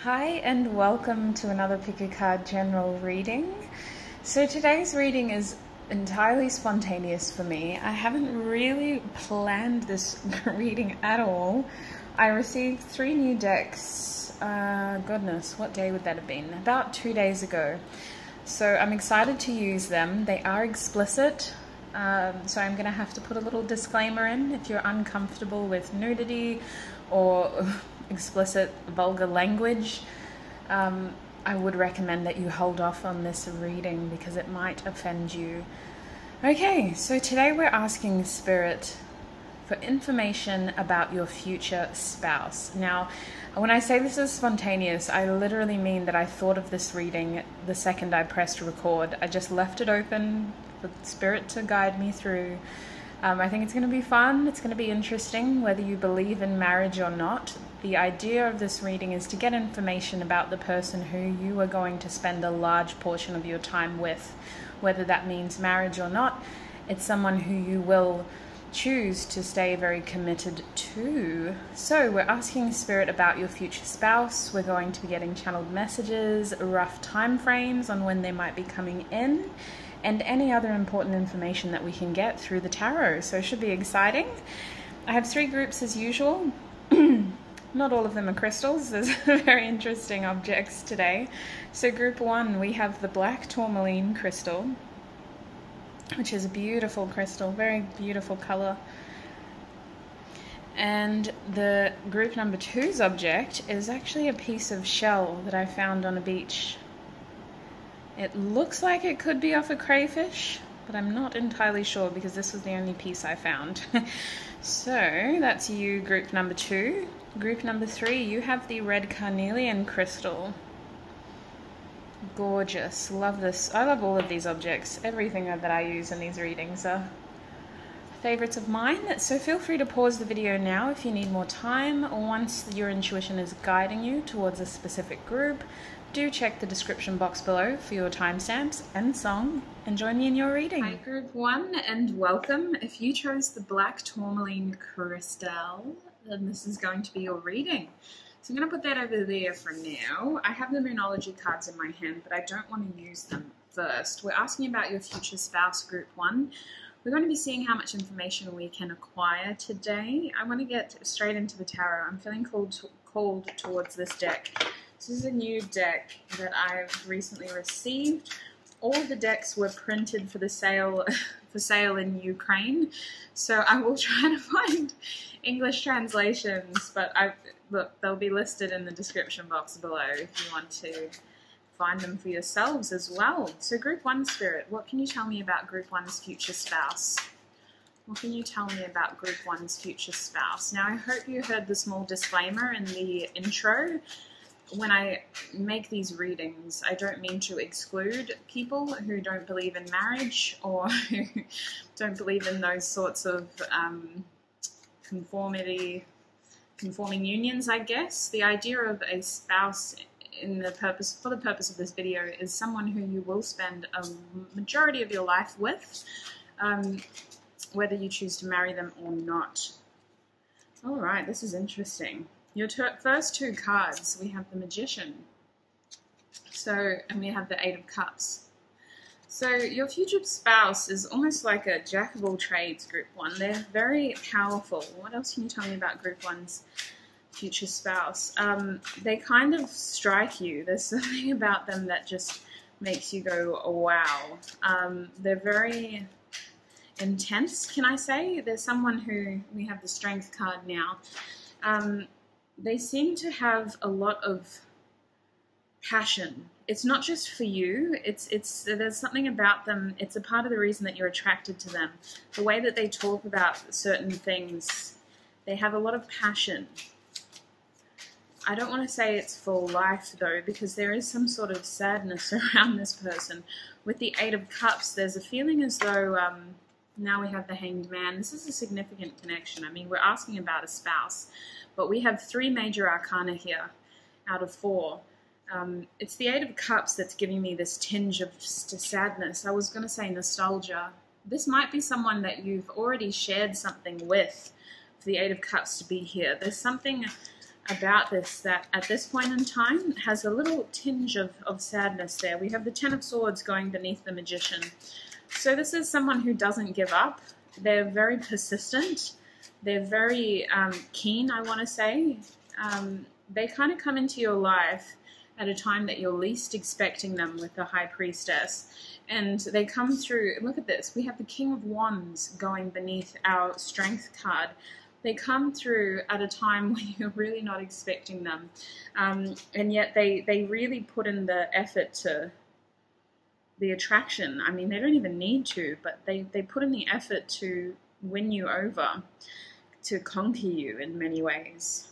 Hi and welcome to another Pick a Card general reading. So today's reading is entirely spontaneous for me. I haven't really planned this reading at all. I received 3 new decks, goodness, what day would that have been? About 2 days ago. So I'm excited to use them. They are explicit, so I'm going to have to put a little disclaimer in if you're uncomfortable with nudity or explicit vulgar language. I would recommend that you hold off on this reading because it might offend you. Okay, so today we're asking Spirit for information about your future spouse. Now, when I say this is spontaneous, I literally mean that I thought of this reading the second I pressed record. I just left it open for Spirit to guide me through. I think it's going to be fun, it's going to be interesting, whether you believe in marriage or not. The idea of this reading is to get information about the person who you are going to spend a large portion of your time with, whether that means marriage or not. It's someone who you will choose to stay very committed to. So we're asking Spirit about your future spouse. We're going to be getting channeled messages, rough time frames on when they might be coming in, and any other important information that we can get through the tarot. So it should be exciting. I have 3 groups as usual. Not all of them are crystals. There's very interesting objects today. So group 1, we have the black tourmaline crystal, which is a beautiful crystal, very beautiful color. And the group number 2's object is actually a piece of shell that I found on a beach. It looks like it could be off a crayfish, but I'm not entirely sure because this was the only piece I found. So that's you, group number 2. Group number 3, you have the red carnelian crystal. Gorgeous, love this. I love all of these objects. Everything that I use in these readings are favorites of mine. So feel free to pause the video now if you need more time, or once your intuition is guiding you towards a specific group. Do check the description box below for your timestamps and song, and join me in your reading. Hi group 1 and welcome. If you chose the black tourmaline crystal, then this is going to be your reading. So I'm going to put that over there for now. I have the Moonology cards in my hand, but I don't want to use them first. We're asking about your future spouse, group 1. We're going to be seeing how much information we can acquire today. I want to get straight into the tarot. I'm feeling called towards this deck. This is a new deck that I've recently received. All the decks were printed for sale in Ukraine, so I will try to find English translations, but look, they'll be listed in the description box below if you want to find them for yourselves as well. So group 1 Spirit, what can you tell me about group 1's future spouse? What can you tell me about group 1's future spouse? Now, I hope you heard the small disclaimer in the intro. When I make these readings, I don't mean to exclude people who don't believe in marriage or who don't believe in those sorts of conforming unions, I guess. The idea of a spouse for the purpose of this video is someone who you will spend a majority of your life with, whether you choose to marry them or not. All right, this is interesting. Your first 2 cards, we have the Magician, and we have the 8 of Cups. So your future spouse is almost like a jack of all trades, group 1. They're very powerful. What else can you tell me about group 1's future spouse? They kind of strike you. There's something about them that just makes you go, oh, wow. They're very intense, can I say? There's someone who, we have the Strength card now. They seem to have a lot of passion. It's not just for you. There's something about them. It's a part of the reason that you're attracted to them. The way that they talk about certain things, they have a lot of passion. I don't want to say it's for life though, because there is some sort of sadness around this person. With the 8 of Cups, there's a feeling as though now we have the Hanged Man. This is a significant connection. I mean, we're asking about a spouse, but we have 3 major arcana here out of 4. It's the 8 of Cups that's giving me this tinge of sadness. I was going to say nostalgia. This might be someone that you've already shared something with for the 8 of Cups to be here. There's something about this that at this point in time has a little tinge of sadness there. We have the Ten of Swords going beneath the Magician. So this is someone who doesn't give up. They're very persistent. They're very keen, I want to say. They kind of come into your life at a time that you're least expecting them with the High Priestess. And they come through, look at this, we have the King of Wands going beneath our Strength card. They come through at a time when you're really not expecting them. And yet they really put in the effort to the attraction. I mean, they don't even need to, but they put in the effort to win you over, to conquer you in many ways.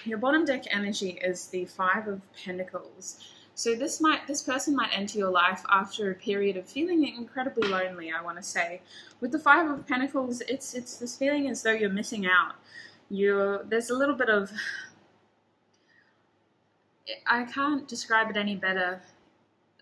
Your bottom deck energy is the Five of Pentacles. So this person might enter your life after a period of feeling incredibly lonely, I want to say. With the Five of Pentacles, it's this feeling as though you're missing out. There's a little bit of, I can't describe it any better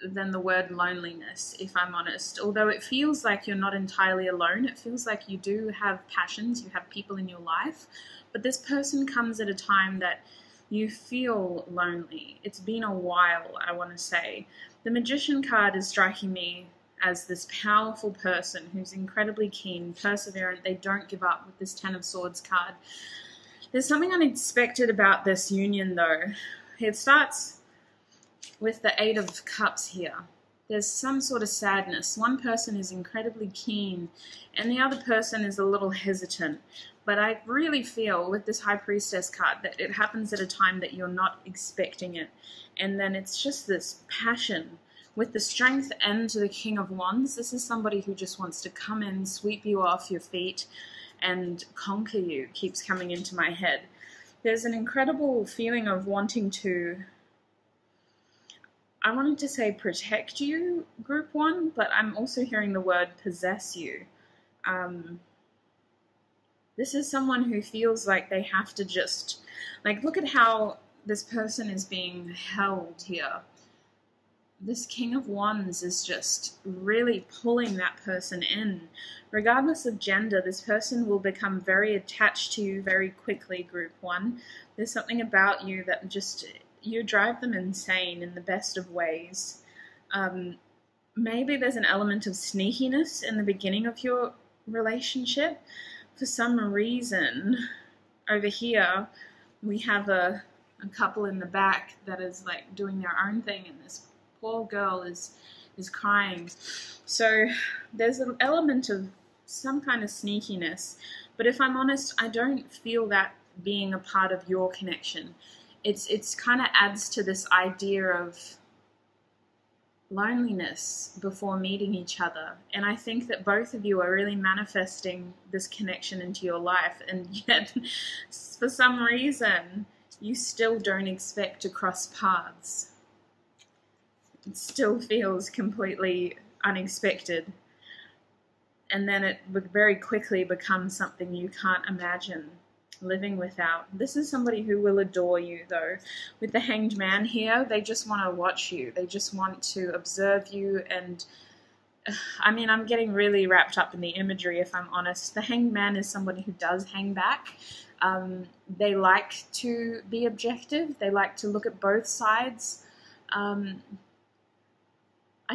than the word loneliness, if I'm honest. Although it feels like you're not entirely alone, it feels like you do have passions, you have people in your life, but this person comes at a time that you feel lonely. It's been a while, I want to say. The Magician card is striking me as this powerful person who's incredibly keen, perseverant. They don't give up with this Ten of Swords card. There's something unexpected about this union, though. It starts with the Eight of Cups here. There's some sort of sadness. One person is incredibly keen, and the other person is a little hesitant. But I really feel with this High Priestess card that it happens at a time that you're not expecting it. And then it's just this passion. With the Strength and the King of Wands, this is somebody who just wants to come in, sweep you off your feet, and conquer you, keeps coming into my head. There's an incredible feeling of wanting to, I wanted to say protect you, Group 1, but I'm also hearing the word possess you. This is someone who feels like they have to just, like, look at how this person is being held here. This King of Wands is just really pulling that person in. Regardless of gender, this person will become very attached to you very quickly, Group 1. There's something about you that just, you drive them insane in the best of ways. Maybe there's an element of sneakiness in the beginning of your relationship. For some reason, over here, we have a couple in the back that is like doing their own thing, and this poor girl is crying. So there's an element of some kind of sneakiness, but if I'm honest, I don't feel that being a part of your connection. It's kind of adds to this idea of loneliness before meeting each other, and I think that both of you are really manifesting this connection into your life, and yet for some reason you still don't expect to cross paths. It still feels completely unexpected, and then it would very quickly become something you can't imagine living without. This is somebody who will adore you, though. With the Hanged Man here, they just want to watch you. They just want to observe you, and I mean, I'm getting really wrapped up in the imagery, if I'm honest. The Hanged Man is somebody who does hang back. They like to be objective. They like to look at both sides. I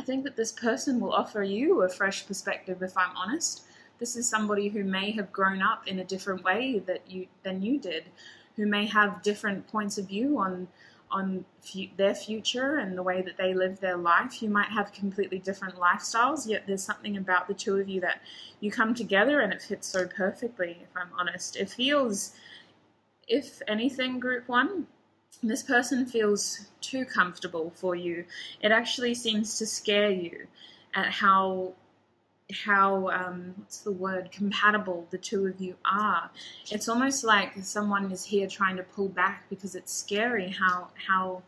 think that this person will offer you a fresh perspective, if I'm honest. This is somebody who may have grown up in a different way than you did, who may have different points of view on their future and the way that they live their life. You might have completely different lifestyles, yet there's something about the two of you that you come together and it fits so perfectly, if I'm honest. It feels, if anything, Group 1, this person feels too comfortable for you. It actually seems to scare you at how what's the word, compatible the two of you are. It's almost like someone is here trying to pull back because it's scary how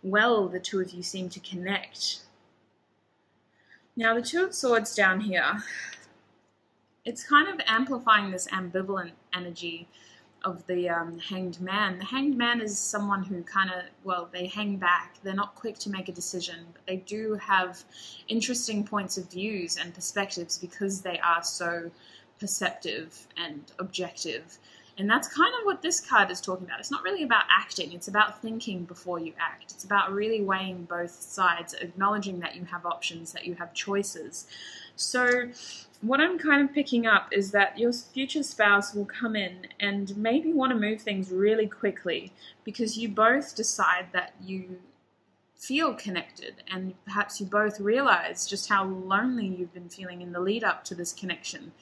well the two of you seem to connect. Now the Two of Swords down here, it's kind of amplifying this ambivalent energy of the Hanged Man. The Hanged Man is someone who kind of, well, they hang back. They're not quick to make a decision, but they do have interesting points of views and perspectives because they are so perceptive and objective. And that's kind of what this card is talking about. It's not really about acting. It's about thinking before you act. It's about really weighing both sides, acknowledging that you have options, that you have choices. So what I'm kind of picking up is that your future spouse will come in and maybe want to move things really quickly because you both decide that you feel connected, and perhaps you both realize just how lonely you've been feeling in the lead up to this connection.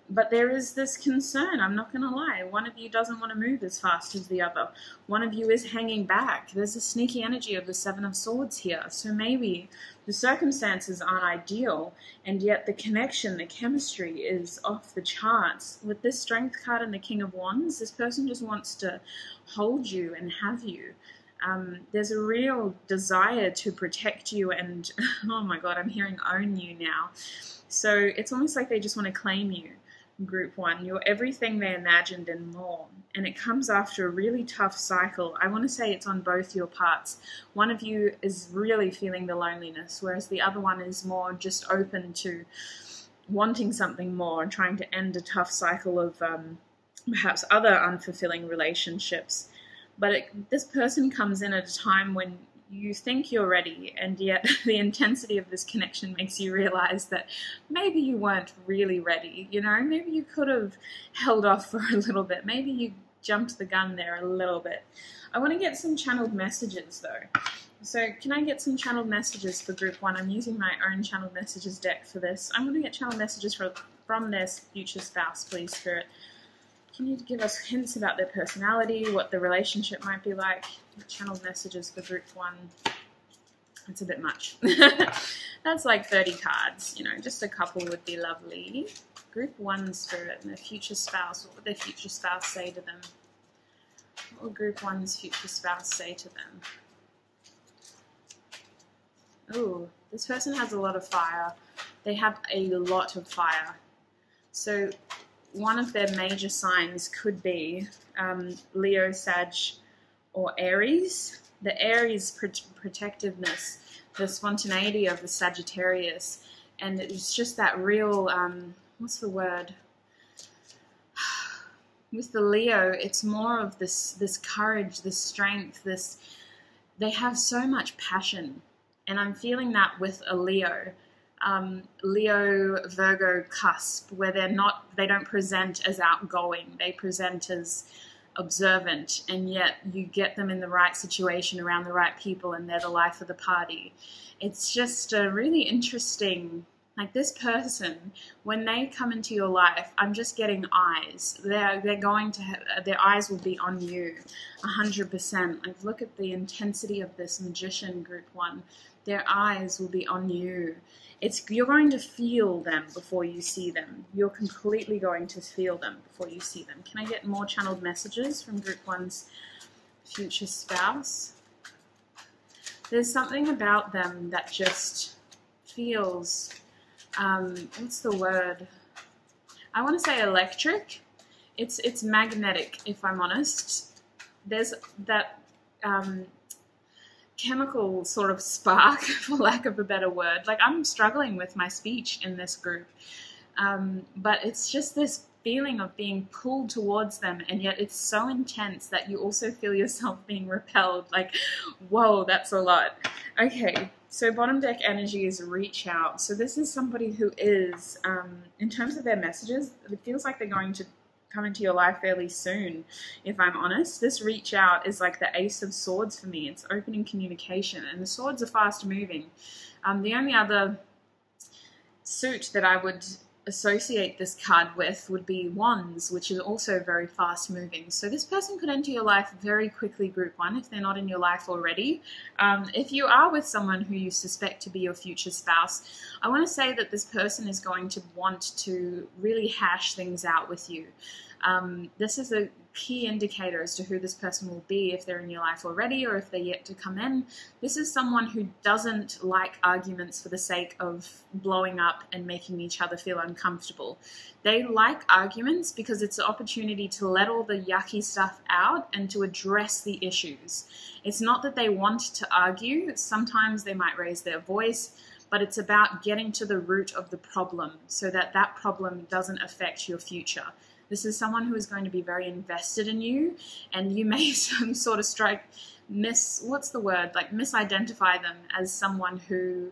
But there is this concern, I'm not going to lie. One of you doesn't want to move as fast as the other. One of you is hanging back. There's a sneaky energy of the Seven of Swords here. So maybe the circumstances aren't ideal, and yet the connection, the chemistry is off the charts. With this Strength card and the King of Wands, this person just wants to hold you and have you. There's a real desire to protect you and, oh my God, I'm hearing own you now. So it's almost like they just want to claim you, Group 1. You're everything they imagined and more. And it comes after a really tough cycle. I want to say it's on both your parts. One of you is really feeling the loneliness, whereas the other one is more just open to wanting something more and trying to end a tough cycle of perhaps other unfulfilling relationships. But this person comes in at a time when you think you're ready, and yet the intensity of this connection makes you realize that maybe you weren't really ready, you know? Maybe you could have held off for a little bit. Maybe you jumped the gun there a little bit. I want to get some channeled messages, though. So can I get some channeled messages for Group 1? I'm using my own channeled messages deck for this. I'm going to get channeled messages from their future spouse, please, Spirit. Can you give us hints about their personality, what the relationship might be like? Channeled messages for Group 1. It's a bit much. That's like 30 cards. You know, just a couple would be lovely. Group 1 Spirit and their future spouse. What would their future spouse say to them? What would Group 1's future spouse say to them? Oh, this person has a lot of fire. They have a lot of fire. So one of their major signs could be Leo, Sag, or Aries. The Aries protectiveness, the spontaneity of the Sagittarius, and it's just that real, what's the word? With the Leo, it's more of this courage, this strength, they have so much passion, and I'm feeling that with a Leo. Leo Virgo cusp, where they don't present as outgoing, they present as observant, and yet you get them in the right situation around the right people and they're the life of the party. It's just a really interesting, like this person, when they come into your life, I'm just getting eyes. They're going to have, their eyes will be on you 100%. Like look at the intensity of this Magician Group 1. Their eyes will be on you. You're going to feel them before you see them. You're completely going to feel them before you see them. Can I get more channeled messages from Group 1's future spouse? There's something about them that just feels, what's the word? I want to say electric. It's magnetic, if I'm honest. There's that chemical sort of spark, for lack of a better word. Like I'm struggling with my speech in this group, but it's just this feeling of being pulled towards them, and yet it's so intense that you also feel yourself being repelled. Like, whoa, that's a lot. Okay, so bottom deck energy is reach out. So this is somebody who is, in terms of their messages, it feels like they're going to come into your life fairly soon, if I'm honest. This reach out is like the Ace of Swords for me. It's opening communication, and the swords are fast moving. The only other suit that I would associate this card with would be Wands, which is also very fast moving. So this person could enter your life very quickly, Group 1, if they're not in your life already. If you are with someone who you suspect to be your future spouse, I want to say that this person is going to want to really hash things out with you. This is a key indicator as to who this person will be, if they're in your life already or if they're yet to come in. This is someone who doesn't like arguments for the sake of blowing up and making each other feel uncomfortable. They like arguments because it's an opportunity to let all the yucky stuff out and to address the issues. It's not that they want to argue. Sometimes they might raise their voice, but it's about getting to the root of the problem so that that problem doesn't affect your future. This is someone who is going to be very invested in you, and you may sort of misidentify them as someone who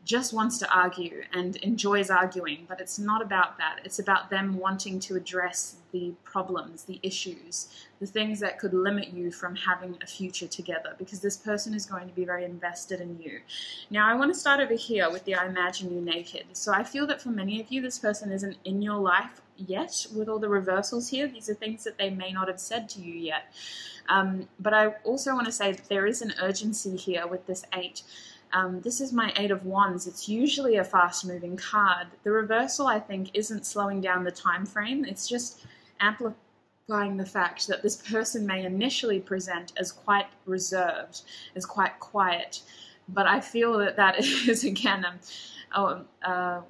just wants to argue and enjoys arguing, but it's not about that. It's about them wanting to address the problems, the issues, the things that could limit you from having a future together, because this person is going to be very invested in you. Now, I want to start over here with the I imagine you naked. So I feel that for many of you, this person isn't in your life yet with all the reversals here. These are things that they may not have said to you yet. But I also want to say that there is an urgency here with this 8. This is my 8 of Wands. It's usually a fast-moving card. The reversal, I think, isn't slowing down the time frame. It's just amplifying the fact that this person may initially present as quite reserved, as quite quiet. But I feel that that is, again, I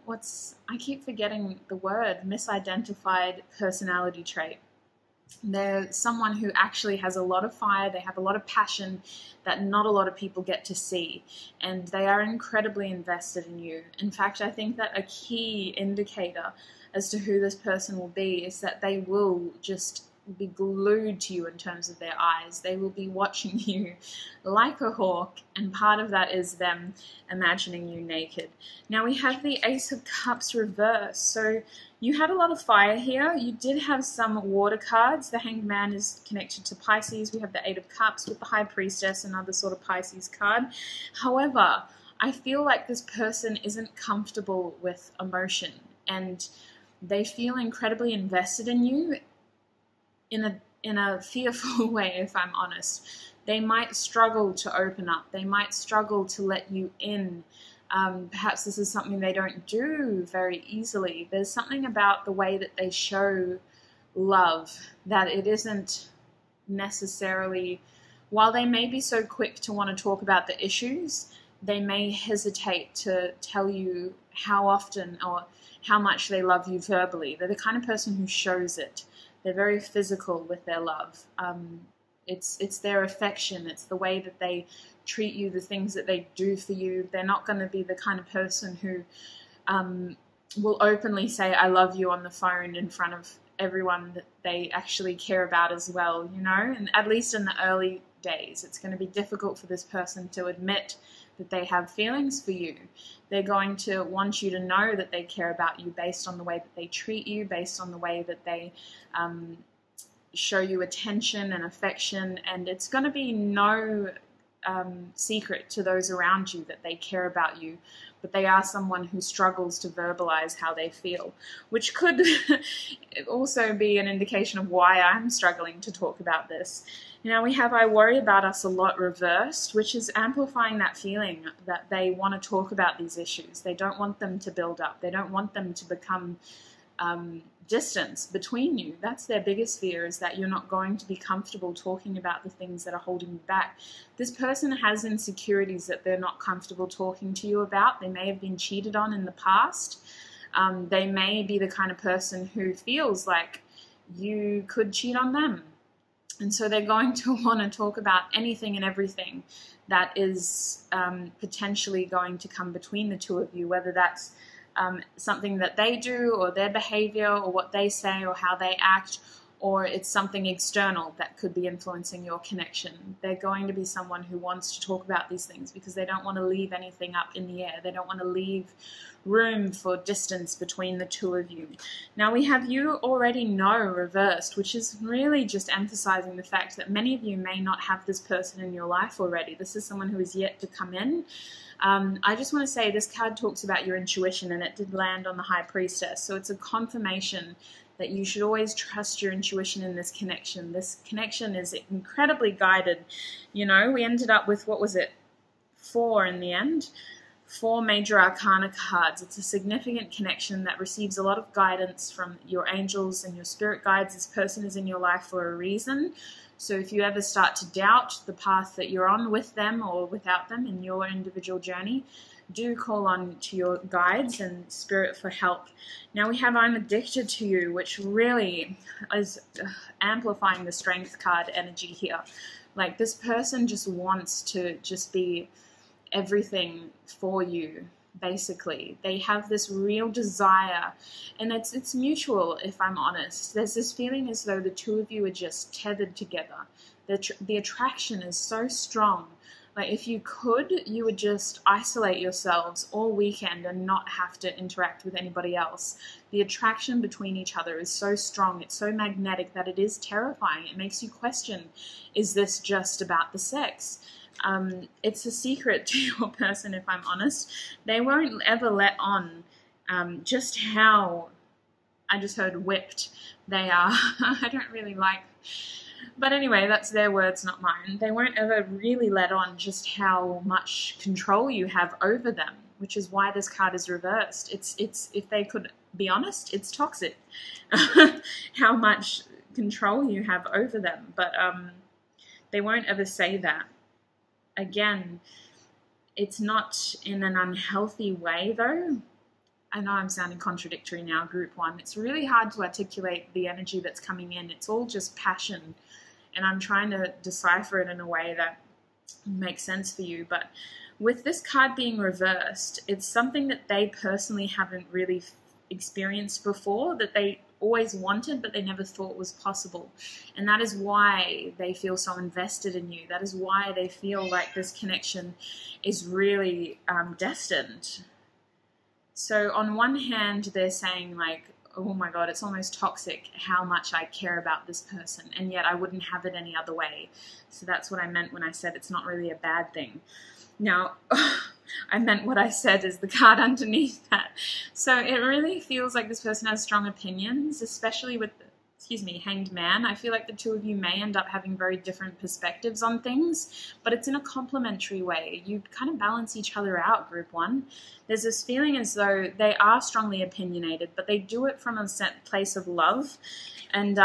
keep forgetting the word, misidentified personality trait. They're someone who actually has a lot of fire, they have a lot of passion that not a lot of people get to see, and they are incredibly invested in you. In fact, I think that a key indicator as to who this person will be is that they will just be glued to you in terms of their eyes. They will be watching you like a hawk, and part of that is them imagining you naked. Now we have the Ace of Cups reversed. So you had a lot of fire here. You did have some water cards. The Hanged Man is connected to Pisces. We have the 8 of Cups with the High Priestess, another sort of Pisces card. However, I feel like this person isn't comfortable with emotion, and they feel incredibly invested in you in a fearful way, if I'm honest. They might struggle to open up. They might struggle to let you in. Perhaps this is something they don't do very easily. There's something about the way that they show love that it isn't necessarily, while they may be so quick to want to talk about the issues, they may hesitate to tell you how often or how much they love you verbally. They're the kind of person who shows it. They're very physical with their love. It's their affection. It's the way that they treat you, the things that they do for you. They're not going to be the kind of person who will openly say, I love you on the phone in front of everyone that they actually care about as well, you know? And at least in the early days, it's going to be difficult for this person to admit that they have feelings for you. They're going to want you to know that they care about you based on the way that they treat you, based on the way that they show you attention and affection, and it's going to be no secret to those around you that they care about you, but they are someone who struggles to verbalize how they feel, which could also be an indication of why I'm struggling to talk about this. Now we have I worry about us a lot reversed, which is amplifying that feeling that they want to talk about these issues. They don't want them to build up. They don't want them to become distance between you. That's their biggest fear, is that you're not going to be comfortable talking about the things that are holding you back. This person has insecurities that they're not comfortable talking to you about. They may have been cheated on in the past. They may be the kind of person who feels like you could cheat on them. And so they're going to want to talk about anything and everything that is potentially going to come between the two of you, whether that's something that they do or their behavior or what they say or how they act, or it's something external that could be influencing your connection. They're going to be someone who wants to talk about these things because they don't want to leave anything up in the air. They don't want to leave room for distance between the two of you. Now we have you already know reversed, which is really just emphasizing the fact that many of you may not have this person in your life already. This is someone who is yet to come in. I just want to say this card talks about your intuition, and it did land on the High Priestess. So it's a confirmation that you should always trust your intuition in this connection. This connection is incredibly guided. You know, we ended up with, what was it, 4 in the end? 4 major arcana cards. It's a significant connection that receives a lot of guidance from your angels and your spirit guides. This person is in your life for a reason. So if you ever start to doubt the path that you're on with them or without them in your individual journey, do call on to your guides and spirit for help. Now we have I'm addicted to you, which really is amplifying the strength card energy here. Like, this person just wants to just be everything for you. basically. They have this real desire, and it's mutual, if I'm honest. There's this feeling as though the two of you are just tethered together. The attraction is so strong. Like, if you could, you would just isolate yourselves all weekend and not have to interact with anybody else. The attraction between each other is so strong, it's so magnetic that it is terrifying. It makes you question, is this just about the sex? It's a secret to your person, if I'm honest. They won't ever let on just how, I just heard whipped, they are. I don't really like... But anyway, that's their words, not mine. They won't ever really let on just how much control you have over them, which is why this card is reversed. It's if they could be honest, it's toxic. How much control you have over them. But they won't ever say that. Again, it's not in an unhealthy way, though. I know I'm sounding contradictory now, group one. It's really hard to articulate the energy that's coming in. It's all just passion. And I'm trying to decipher it in a way that makes sense for you. But with this card being reversed, it's something that they personally haven't really experienced before, that they always wanted, but they never thought was possible. And that is why they feel so invested in you. That is why they feel like this connection is really destined. So on one hand, they're saying like, oh my God, it's almost toxic how much I care about this person, and yet I wouldn't have it any other way. So that's what I meant when I said it's not really a bad thing. Now, I meant what I said is the card underneath that. So it really feels like this person has strong opinions, especially with Hanged Man. I feel like the two of you may end up having very different perspectives on things, but it's in a complementary way. You kind of balance each other out, group one. There's this feeling as though they are strongly opinionated, but they do it from a place of love. And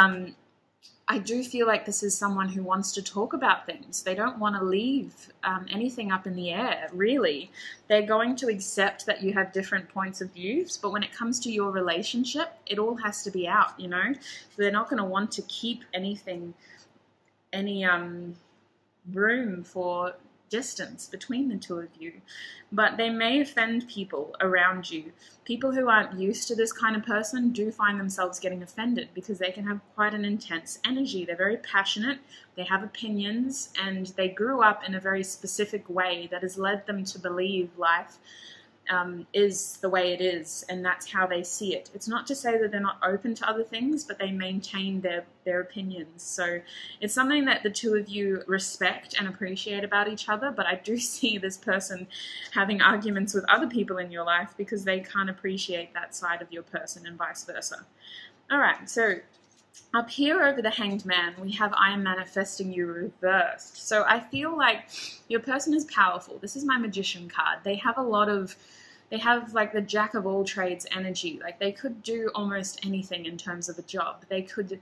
I do feel like this is someone who wants to talk about things. They don't want to leave anything up in the air, really. They're going to accept that you have different points of views, but when it comes to your relationship, it all has to be out, you know? So they're not going to want to keep any room for distance between the two of you. But they may offend people around you. People who aren't used to this kind of person do find themselves getting offended because they can have quite an intense energy. They're very passionate, they have opinions, and they grew up in a very specific way that has led them to believe life is the way it is, and that's how they see it. It's not to say that they're not open to other things, but they maintain their opinions. So it's something that the two of you respect and appreciate about each other, but I do see this person having arguments with other people in your life because they can't appreciate that side of your person, and vice versa. All right, so up here over the Hanged Man, we have I am manifesting you reversed. So I feel like your person is powerful. This is my Magician card. They have like the jack of all trades energy. Like they could do almost anything in terms of a job. They could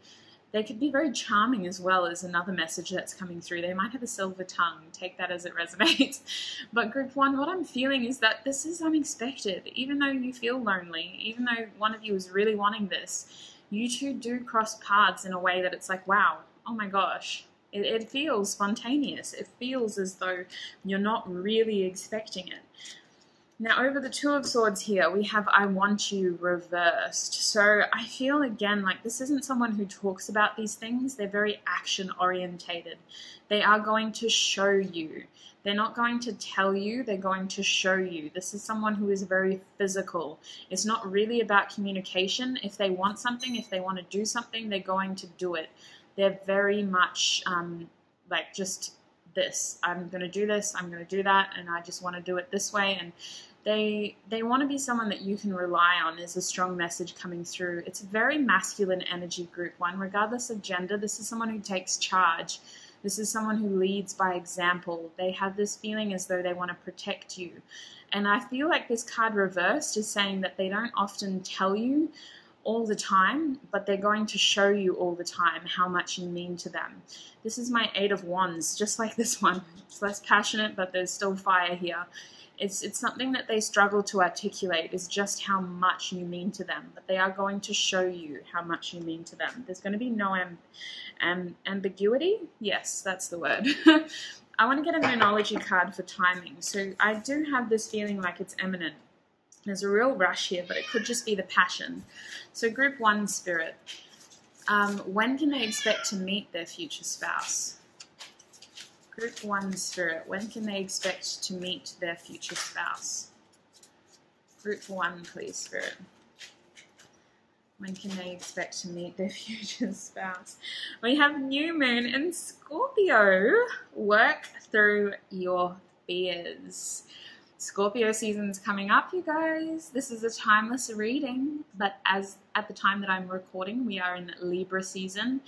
be very charming as well, as another message that's coming through. They might have a silver tongue. Take that as it resonates. But group one, what I'm feeling is that this is unexpected. Even though you feel lonely, even though one of you is really wanting this, you two do cross paths in a way that it's like, wow, oh my gosh. It feels spontaneous. It feels as though you're not really expecting it. Now, over the Two of Swords here, we have I want you reversed. So I feel, again, like this isn't someone who talks about these things. They're very action-orientated. They are going to show you. They're not going to tell you. They're going to show you. This is someone who is very physical. It's not really about communication. If they want something, if they want to do something, they're going to do it. They're very much like just this. I'm going to do this. I'm going to do that. And I just want to do it this way. And they want to be someone that you can rely on. Is a strong message coming through. It's a very masculine energy, group one. Regardless of gender, this is someone who takes charge. This is someone who leads by example. They have this feeling as though they want to protect you. And I feel like this card reversed is saying that they don't often tell you all the time, but they're going to show you all the time how much you mean to them. This is my Eight of Wands, just like this one. It's less passionate, but there's still fire here. It's something that they struggle to articulate, is just how much you mean to them, but they are going to show you how much you mean to them. There's going to be no ambiguity. Yes, that's the word. I want to get a numerology card for timing. So I do have this feeling like it's imminent. There's a real rush here, but it could just be the passion. So group 1 spirit, when can they expect to meet their future spouse? Group 1 spirit, when can they expect to meet their future spouse? Group 1, please, spirit. When can they expect to meet their future spouse? We have new moon in Scorpio. Work through your fears. Scorpio season's coming up, you guys. This is a timeless reading, but as at the time that I'm recording, we are in Libra season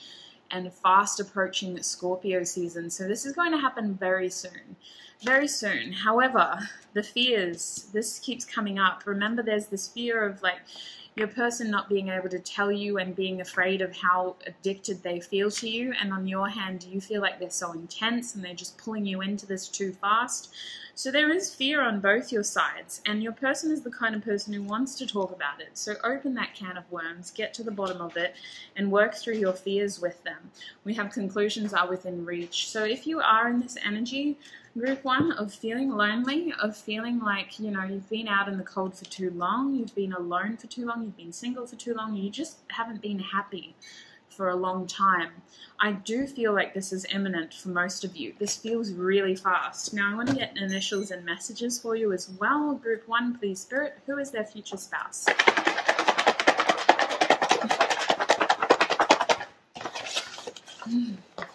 and fast approaching Scorpio season. So this is going to happen very soon. Very soon. However, the fears, this keeps coming up. Remember, there's this fear of like your person not being able to tell you and being afraid of how addicted they feel to you. And on your hand, you feel like they're so intense and they're just pulling you into this too fast. So there is fear on both your sides, and your person is the kind of person who wants to talk about it. So open that can of worms, get to the bottom of it, and work through your fears with them. We have conclusions are within reach. So if you are in this energy, group 1, of feeling lonely, of feeling like, you know, you've been out in the cold for too long, you've been alone for too long, you've been single for too long, you just haven't been happy for a long time. I do feel like this is imminent for most of you. This feels really fast. Now I want to get initials and messages for you as well. Group 1, please, spirit. Who is their future spouse?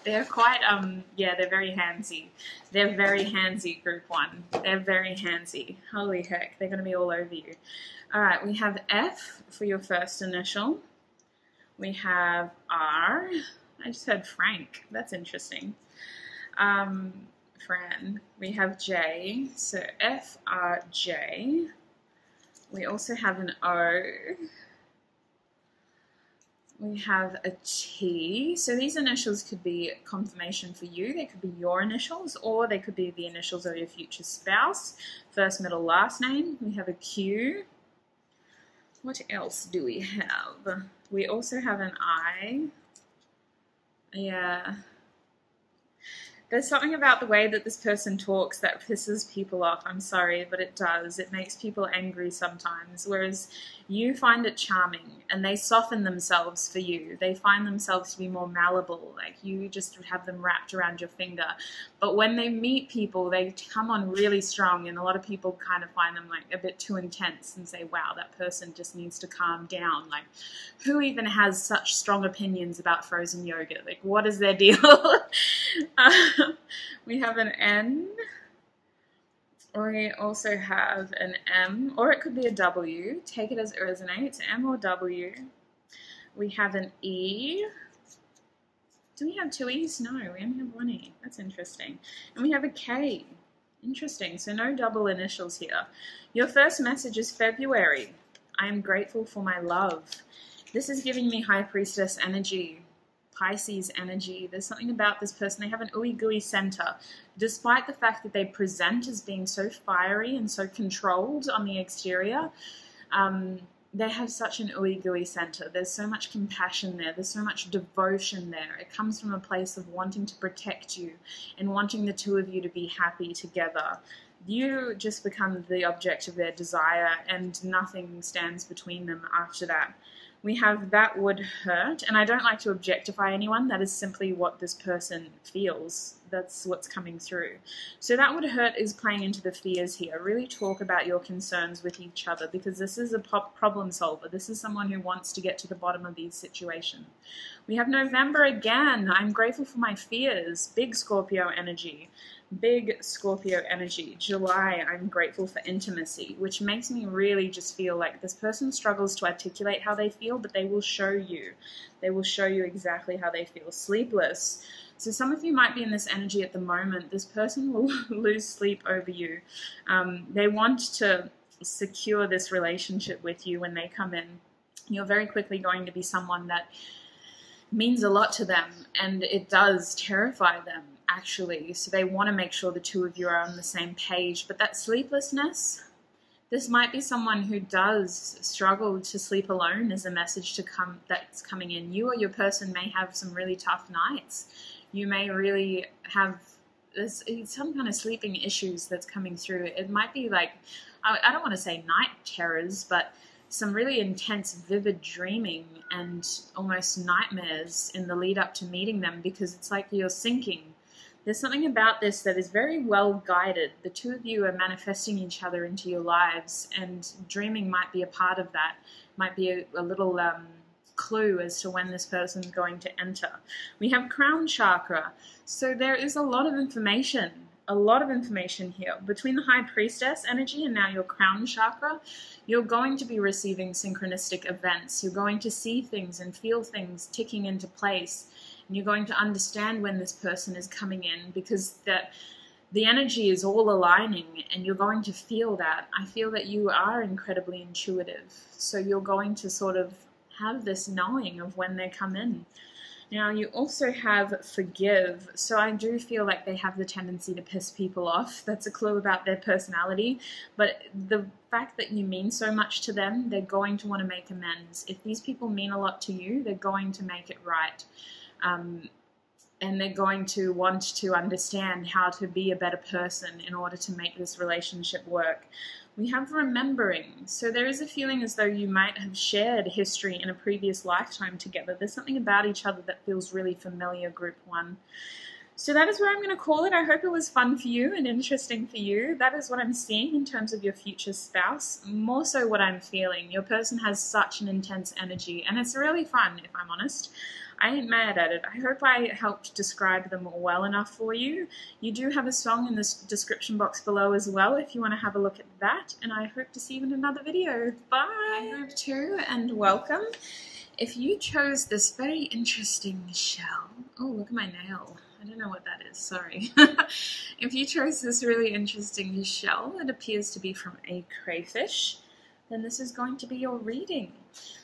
They're quite, yeah, they're very handsy. They're very handsy, group 1. They're very handsy. Holy heck, they're going to be all over you. All right, we have F for your first initial. We have R. I just heard Frank. That's interesting. Fran. We have J. So F, R, J. We also have an O. We have a T. So these initials could be confirmation for you. They could be your initials, or they could be the initials of your future spouse. First, middle, last name. We have a Q. What else do we have? We also have an I. Yeah. There's something about the way that this person talks that pisses people off. I'm sorry, but it does. It makes people angry sometimes, whereas you find it charming, and they soften themselves for you. They find themselves to be more malleable, like you just have them wrapped around your finger. But when they meet people, they come on really strong, and a lot of people kind of find them like a bit too intense and say, wow, that person just needs to calm down. Like, who even has such strong opinions about frozen yogurt? Like, what is their deal? We have an N. We also have an M, or it could be a W. Take it as it resonates, M or W. We have an E. Do we have 2 E's? No, we only have 1 E. That's interesting. And we have a K. Interesting. So no double initials here. Your first message is February. I am grateful for my love. This is giving me High Priestess energy. Pisces energy. There's something about this person. They have an ooey gooey center. Despite the fact that they present as being so fiery and so controlled on the exterior, they have such an ooey gooey center. There's so much compassion there. There's so much devotion there. It comes from a place of wanting to protect you and wanting the two of you to be happy together. You just become the object of their desire, and nothing stands between them after that. We have that would hurt, and I don't like to objectify anyone. That is simply what this person feels. That's what's coming through. So that would hurt is playing into the fears here. Really talk about your concerns with each other, because this is a problem solver. This is someone who wants to get to the bottom of these situations. We have November again. I'm grateful for my fears. Big Scorpio energy. Big Scorpio energy. July, I'm grateful for intimacy, which makes me really just feel like this person struggles to articulate how they feel, but they will show you. They will show you exactly how they feel. Sleepless. So some of you might be in this energy at the moment. This person will lose sleep over you. They want to secure this relationship with you when they come in. You're very quickly going to be someone that means a lot to them, and it does terrify them, actually. So they want to make sure the two of you are on the same page. But that sleeplessness, this might be someone who does struggle to sleep alone as a message to come that's coming in. You or your person may have some really tough nights. You may really have there's some kind of sleeping issues that's coming through. It might be like, I don't want to say night terrors, but some really intense, vivid dreaming and almost nightmares in the lead up to meeting them, because it's like you're sinking. There's something about this that is very well guided. The two of you are manifesting each other into your lives, and dreaming might be a part of that, might be a little clue as to when this person's going to enter. We have crown chakra, so there is a lot of information here. Between the high priestess energy and now your crown chakra, you're going to be receiving synchronistic events. You're going to see things and feel things ticking into place, and you're going to understand when this person is coming in, because the energy is all aligning, and you're going to feel that. I feel that you are incredibly intuitive, so you're going to sort of have this knowing of when they come in. Now, you also have forgive, so I do feel like they have the tendency to piss people off. That's a clue about their personality, but the fact that you mean so much to them, they're going to want to make amends. If these people mean a lot to you, they're going to make it right. And they're going to want to understand how to be a better person in order to make this relationship work. We have remembering. So there is a feeling as though you might have shared history in a previous lifetime together. There's something about each other that feels really familiar, group one. So that is where I'm going to call it. I hope it was fun for you and interesting for you. That is what I'm seeing in terms of your future spouse. More so what I'm feeling. Your person has such an intense energy, and it's really fun, if I'm honest. I ain't mad at it. I hope I helped describe them well enough for you. You do have a song in the description box below as well if you want to have a look at that, and I hope to see you in another video. Bye! Group 2, and welcome. If you chose this very interesting shell, oh, look at my nail. I don't know what that is, sorry. If you chose this really interesting shell, it appears to be from a crayfish, then this is going to be your reading.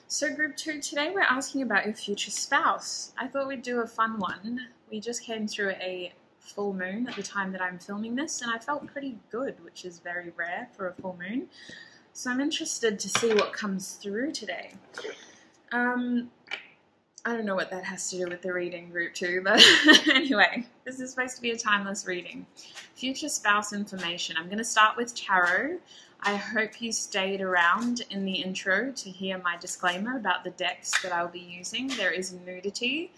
So group 2, today we're asking about your future spouse. I thought we'd do a fun one. We just came through a full moon at the time that I'm filming this, and I felt pretty good, which is very rare for a full moon. So I'm interested to see what comes through today. I don't know what that has to do with the reading, group 2, but anyway, this is supposed to be a timeless reading. Future spouse information. I'm going to start with tarot. I hope you stayed around in the intro to hear my disclaimer about the decks that I'll be using. There is nudity,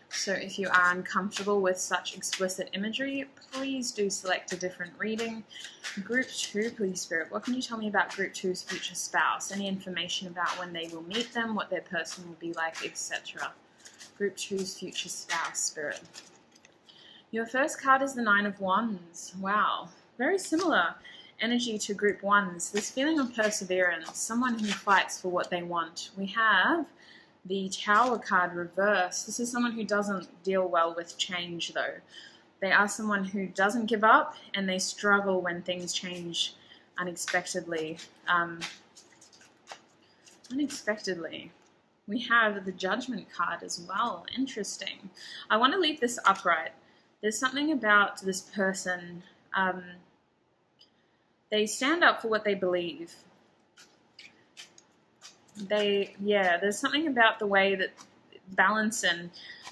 so if you are uncomfortable with such explicit imagery, please do select a different reading. Group 2, please, Spirit, what can you tell me about Group 2's future spouse? Any information about when they will meet them, what their person will be like, etc. Group 2's future spouse, Spirit. Your first card is the Nine of Wands. Wow, very similar energy to Group 1's. This feeling of perseverance, someone who fights for what they want. We have the Tower card reversed. This is someone who doesn't deal well with change, though. They are someone who doesn't give up, and they struggle when things change unexpectedly. We have the Judgment card as well. Interesting. I want to leave this upright. There's something about this person. They stand up for what they believe. There's something about the way that balance and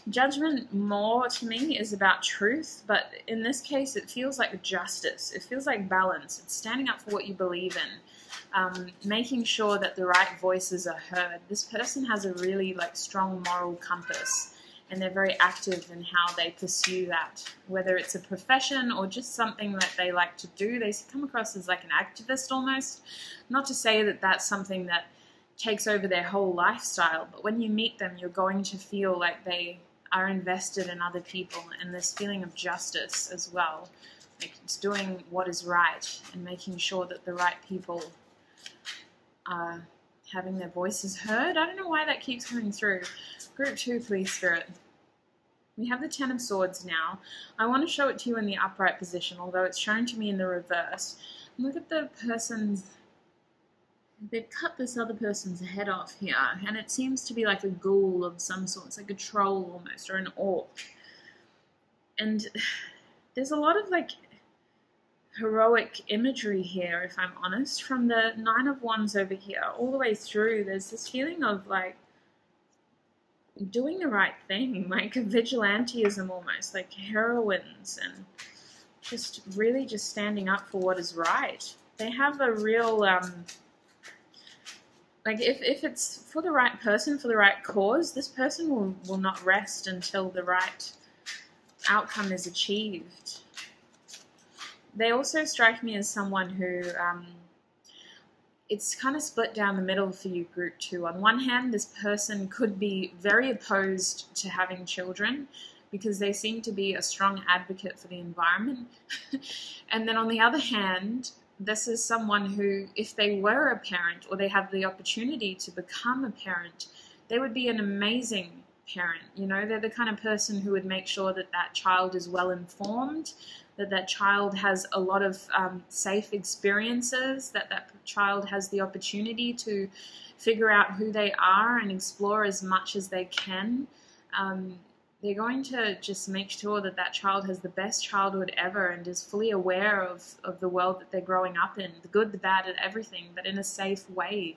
judgment more to me is about truth, but in this case it feels like justice. It feels like balance. It's standing up for what you believe in, making sure that the right voices are heard. This person has a really strong moral compass, and they're very active in how they pursue that, whether it's a profession or just something that they like to do. They come across as like an activist almost. Not to say that that's something that takes over their whole lifestyle, but when you meet them, you're going to feel like they are invested in other people, and this feeling of justice as well. Like it's doing what is right and making sure that the right people are having their voices heard. I don't know why that keeps coming through. Group 2, please, Spirit. We have the Ten of Swords now. I want to show it to you in the upright position, although it's shown to me in the reverse. Look at the person's... They've cut this other person's head off here, and it seems to be like a ghoul of some sort. It's like a troll almost, or an orc. And there's a lot of heroic imagery here, if I'm honest. From the Nine of Wands over here all the way through, there's this feeling of doing the right thing, like a vigilantism almost, like heroines. And just really just standing up for what is right. They have a real, like if it's for the right person, for the right cause, this person will not rest until the right outcome is achieved. They also strike me as someone who, it's kind of split down the middle for you, group 2. On one hand, this person could be very opposed to having children because they seem to be a strong advocate for the environment. And then on the other hand, this is someone who, if they were a parent or they have the opportunity to become a parent, they would be an amazing parent. You know, they're the kind of person who would make sure that that child is well informed, that that child has a lot of safe experiences, that that child has the opportunity to figure out who they are and explore as much as they can. They're going to just make sure that that child has the best childhood ever and is fully aware of the world that they're growing up in, the good, the bad, and everything, but in a safe way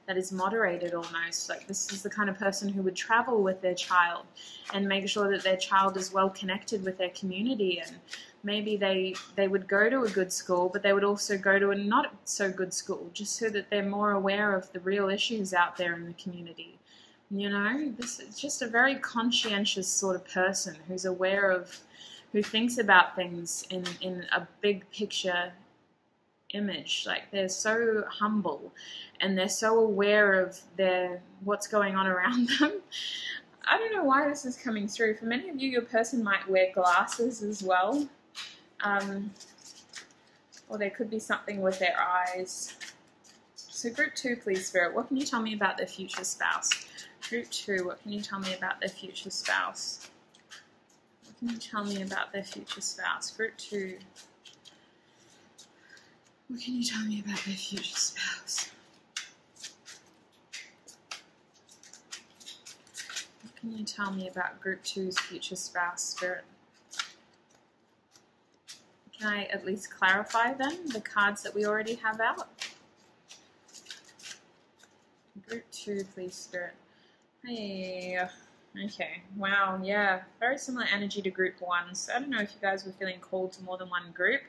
that is moderated almost. Like, this is the kind of person who would travel with their child and make sure that their child is well connected with their community, and maybe they would go to a good school, but they would also go to a not so good school, just so that they're more aware of the real issues out there in the community. You know, this is just a very conscientious sort of person who's aware of, who thinks about things in a big picture image. Like, they're so humble and they're so aware of what's going on around them. I don't know why this is coming through. For many of you, your person might wear glasses as well. Or there could be something with their eyes. So group 2, please, Spirit, what can you tell me about their future spouse? Group 2, what can you tell me about their future spouse? What can you tell me about their future spouse? Group 2, what can you tell me about their future spouse? What can you tell me about group 2's future spouse, Spirit? Can I at least clarify then the cards that we already have out? Group 2, please, Spirit. Hey, okay, wow, yeah, very similar energy to group 1. So I don't know if you guys were feeling called to more than one group,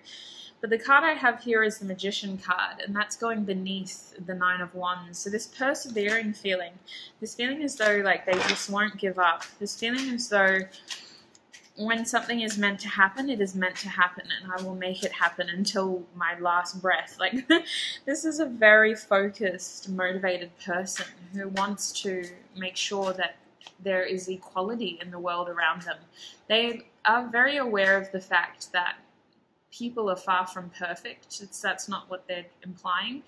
but the card I have here is the Magician card, and that's going beneath the 9 of Wands. So this persevering feeling, this feeling as though like they just won't give up, this feeling as though when something is meant to happen, it is meant to happen, and I will make it happen until my last breath. Like, this is a very focused, motivated person who wants to make sure that there is equality in the world around them. They are very aware of the fact that people are far from perfect. That's not what they're implying,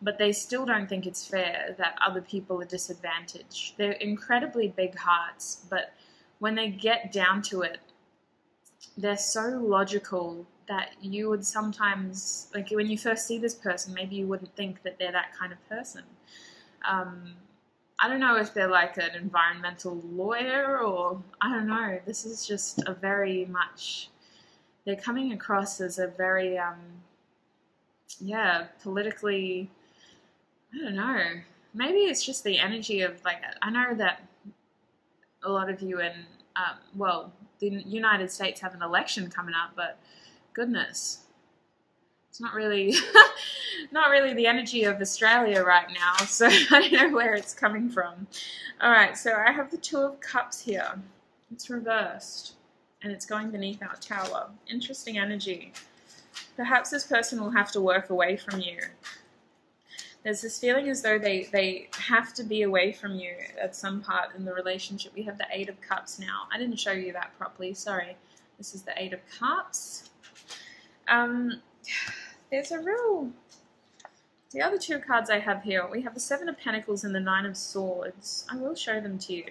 but they still don't think it's fair that other people are disadvantaged. They're incredibly big hearts, but when they get down to it, they're so logical that you would sometimes, like when you first see this person, maybe you wouldn't think that they're that kind of person. I don't know if they're like an environmental lawyer or, I don't know. This is just a very much, they're coming across as a very, yeah, politically, I don't know. Maybe it's just the energy of, like, I know that a lot of you in, well, the United States have an election coming up, but goodness, it's not really, not really the energy of Australia right now, so I don't know where it's coming from. All right, so I have the 2 of Cups here. It's reversed, and it's going beneath our Tower. Interesting energy. Perhaps this person will have to work away from you. There's this feeling as though they have to be away from you at some part in the relationship. We have the 8 of Cups now. I didn't show you that properly, sorry. This is the 8 of Cups. There's a real... The other 2 cards I have here, we have the 7 of Pentacles and the 9 of Swords. I will show them to you.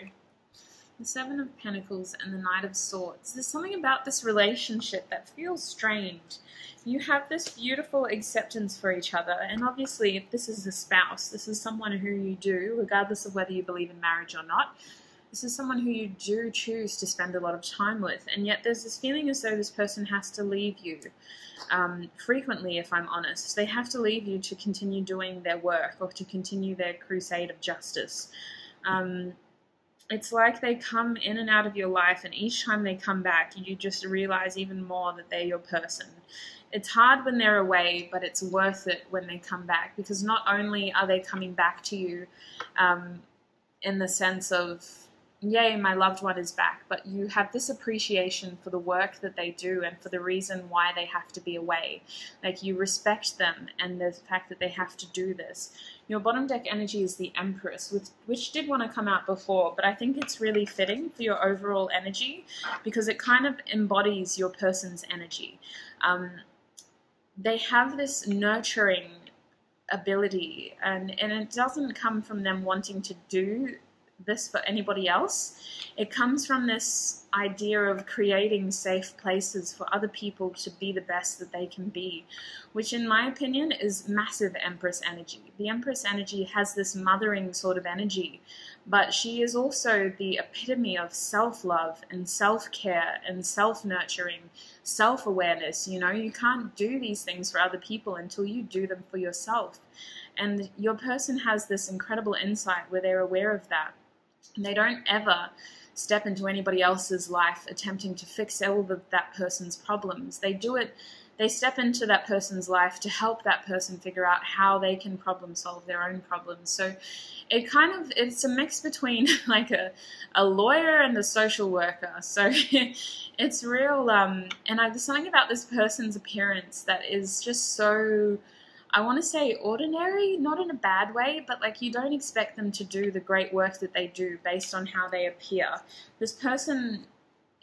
The 7 of Pentacles and the Knight of Swords. There's something about this relationship that feels strained. You have this beautiful acceptance for each other, and obviously if this is a spouse, this is someone who you do, regardless of whether you believe in marriage or not, this is someone who you do choose to spend a lot of time with, and yet there's this feeling as though this person has to leave you. Frequently, if I'm honest, they have to leave you to continue doing their work or to continue their crusade of justice. And it's like they come in and out of your life, and each time they come back, you just realize even more that they're your person. It's hard when they're away, but it's worth it when they come back, because not only are they coming back to you in the sense of, yay, my loved one is back, but you have this appreciation for the work that they do and for the reason why they have to be away. Like, you respect them and the fact that they have to do this. Your bottom deck energy is the Empress, which did want to come out before, but I think it's really fitting for your overall energy because it kind of embodies your person's energy. They have this nurturing ability, and it doesn't come from them wanting to do this for anybody else. It comes from this idea of creating safe places for other people to be the best that they can be, which in my opinion is massive Empress energy. The Empress energy has this mothering sort of energy, but she is also the epitome of self-love and self-care and self-nurturing, self-awareness. You know, you can't do these things for other people until you do them for yourself. And your person has this incredible insight where they're aware of that. They don't ever step into anybody else's life attempting to fix all of that person's problems. They step into that person's life to help that person figure out how they can problem solve their own problems. So it's a mix between like a lawyer and a social worker. So it's real, and there's something about this person's appearance that is just so, I want to say ordinary, not in a bad way, but like you don't expect them to do the great work that they do based on how they appear. This person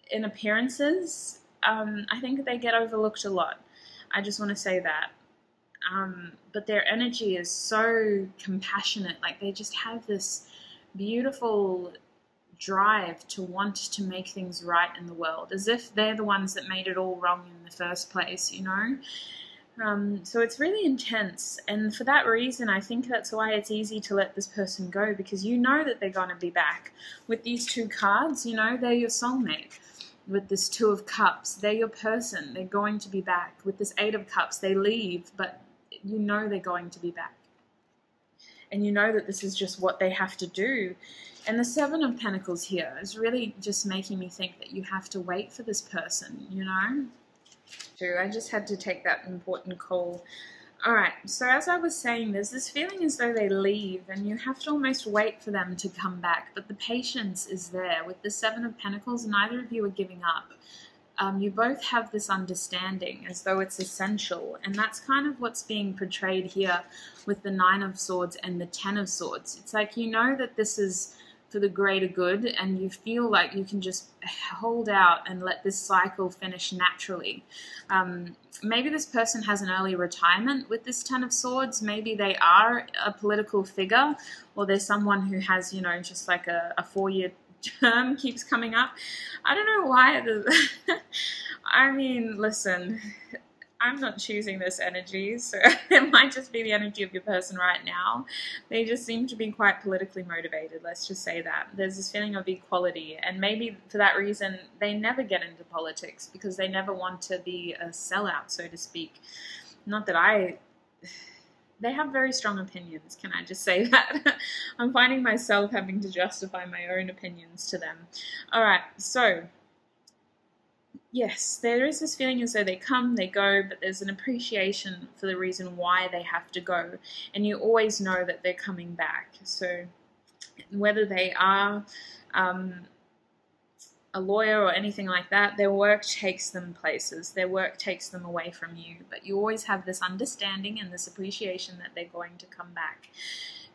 in appearances, I think they get overlooked a lot. I just want to say that. But their energy is so compassionate. Like they just have this beautiful drive to want to make things right in the world, as if they're the ones that made it all wrong in the first place, you know? So it's really intense, and for that reason I think that's why it's easy to let this person go, because you know that they're going to be back. With these two cards, you know, they're your soulmate. With this Two of Cups, they're your person, they're going to be back. With this Eight of Cups, they leave, but you know they're going to be back. And you know that this is just what they have to do. And the Seven of Pentacles here is really just making me think that you have to wait for this person, you know? I just had to take that important call. Alright, so as I was saying, there's this feeling as though they leave and you have to almost wait for them to come back, but the patience is there. With the Seven of Pentacles, neither of you are giving up. You both have this understanding as though it's essential, and that's kind of what's being portrayed here with the Nine of Swords and the Ten of Swords. It's like you know that this is for the greater good, and you feel like you can just hold out and let this cycle finish naturally. Maybe this person has an early retirement with this Ten of Swords. Maybe they are a political figure, or there's someone who has, you know, just like a 4-year term keeps coming up. I don't know why. I mean, listen, I'm not choosing this energy, so it might just be the energy of your person right now. They just seem to be quite politically motivated, let's just say that. There's this feeling of equality, and maybe for that reason they never get into politics, because they never want to be a sellout, so to speak. Not that they have very strong opinions, can I just say that? I'm finding myself having to justify my own opinions to them. Alright, so yes, there is this feeling as though they come, they go, but there's an appreciation for the reason why they have to go, and you always know that they're coming back. So whether they are a lawyer or anything like that, their work takes them places, their work takes them away from you, but you always have this understanding and this appreciation that they're going to come back.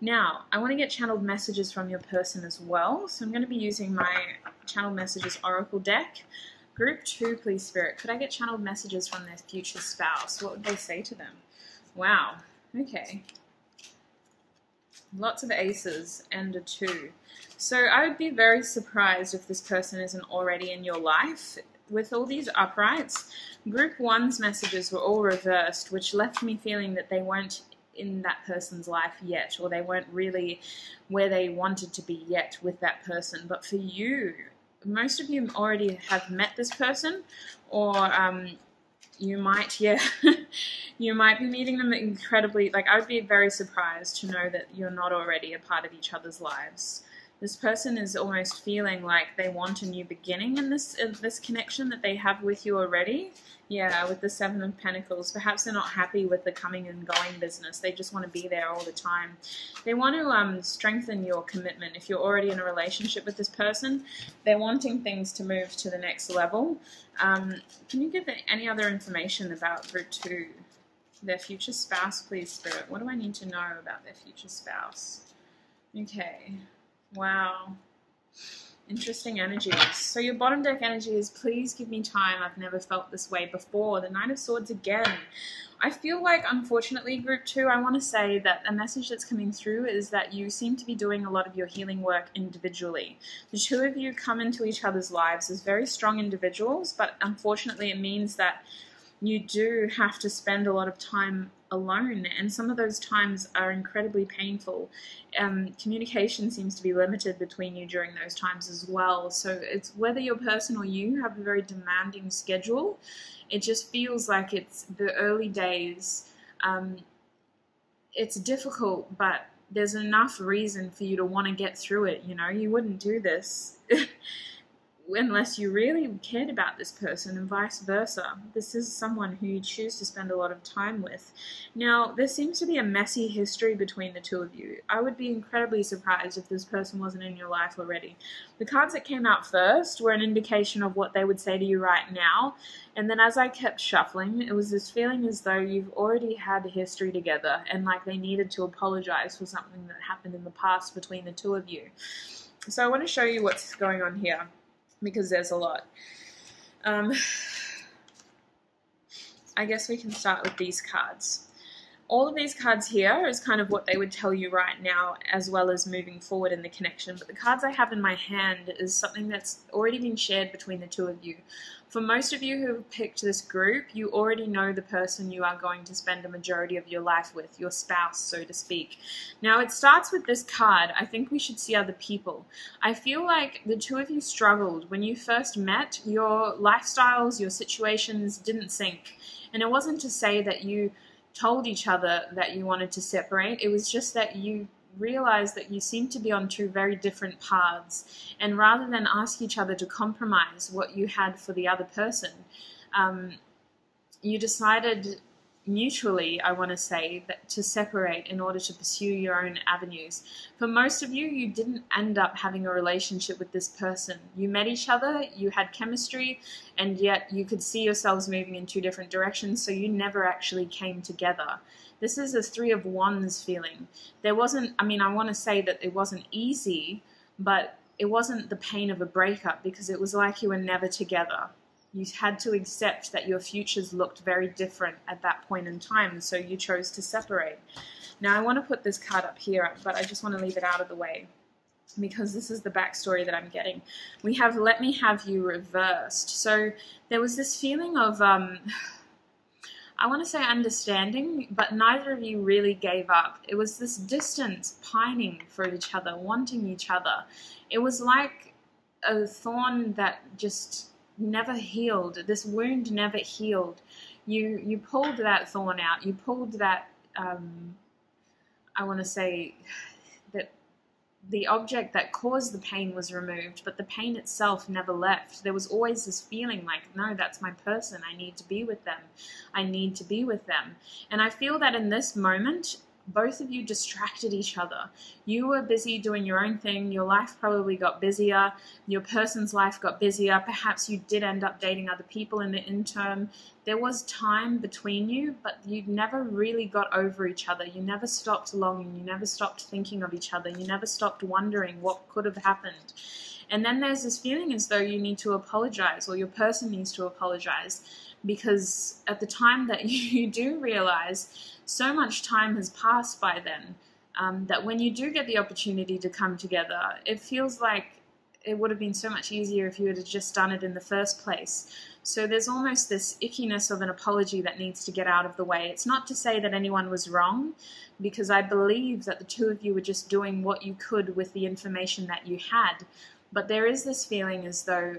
Now, I want to get channeled messages from your person as well, so I'm going to be using my channeled messages oracle deck. Group 2, please, Spirit. Could I get channeled messages from their future spouse? What would they say to them? Wow. Okay. Lots of aces and a 2. So I would be very surprised if this person isn't already in your life. With all these uprights, Group 1's messages were all reversed, which left me feeling that they weren't in that person's life yet, or they weren't really where they wanted to be yet with that person. But for you, most of you already have met this person, or you might, you might be meeting them incredibly, like I would be very surprised to know that you're not already a part of each other's lives. This person is almost feeling like they want a new beginning in this connection that they have with you already. Yeah, with the Seven of Pentacles. Perhaps they're not happy with the coming and going business. They just want to be there all the time. They want to strengthen your commitment. If you're already in a relationship with this person, they're wanting things to move to the next level. Can you give any other information about Group 2? Their future spouse, please, Spirit. What do I need to know about their future spouse? Okay. Wow. Interesting energies. So your bottom deck energy is, please give me time. I've never felt this way before. The Knight of Swords again. I feel like, unfortunately, Group 2, I want to say that a message that's coming through is that you seem to be doing a lot of your healing work individually. The two of you come into each other's lives as very strong individuals, but unfortunately it means that you do have to spend a lot of time alone, and some of those times are incredibly painful. Communication seems to be limited between you during those times as well. So it's whether your person or you have a very demanding schedule. It just feels like it's the early days. It's difficult, but there's enough reason for you to want to get through it. You know, you wouldn't do this unless you really cared about this person, and vice versa. This is someone who you choose to spend a lot of time with. Now, there seems to be a messy history between the two of you. I would be incredibly surprised if this person wasn't in your life already. The cards that came out first were an indication of what they would say to you right now, and then as I kept shuffling, it was this feeling as though you've already had a history together, and like they needed to apologize for something that happened in the past between the two of you. So I want to show you what's going on here, because there's a lot. I guess we can start with these cards. All of these cards here is kind of what they would tell you right now, as well as moving forward in the connection. But the cards I have in my hand is something that's already been shared between the two of you. For most of you who have picked this group, you already know the person you are going to spend a majority of your life with, your spouse, so to speak. Now, it starts with this card. I think we should see other people. I feel like the two of you struggled. When you first met, your lifestyles, your situations didn't sync. And it wasn't to say that you told each other that you wanted to separate. It was just that you realized that you seemed to be on two very different paths, and rather than ask each other to compromise what you had for the other person, you decided mutually, I want to say, that to separate in order to pursue your own avenues. For most of you, you didn't end up having a relationship with this person. You met each other, you had chemistry, and yet you could see yourselves moving in two different directions, so you never actually came together. This is a Three of Wands feeling. There wasn't, I mean, I want to say that it wasn't easy, but it wasn't the pain of a breakup, because it was like you were never together. You had to accept that your futures looked very different at that point in time, so you chose to separate. Now, I want to put this card up here, but I just want to leave it out of the way, because this is the backstory that I'm getting. We have Let Me Have You reversed. So there was this feeling of, I want to say understanding, but neither of you really gave up. It was this distance, pining for each other, wanting each other. It was like a thorn that just never healed. This wound never healed. You pulled that thorn out. You pulled that, I want to say, that the object that caused the pain was removed, but the pain itself never left. There was always this feeling like, no, that's my person. I need to be with them. I need to be with them. And I feel that in this moment, both of you distracted each other. You were busy doing your own thing. Your life probably got busier. Your person's life got busier. Perhaps you did end up dating other people in the interim. There was time between you, but you never really got over each other. You never stopped longing. You never stopped thinking of each other. You never stopped wondering what could have happened. And then there's this feeling as though you need to apologize, or your person needs to apologize, because at the time that you do realize, so much time has passed by then, that when you do get the opportunity to come together, it feels like it would have been so much easier if you had just done it in the first place. So there's almost this ickiness of an apology that needs to get out of the way. It's not to say that anyone was wrong, because I believe that the two of you were just doing what you could with the information that you had. But there is this feeling as though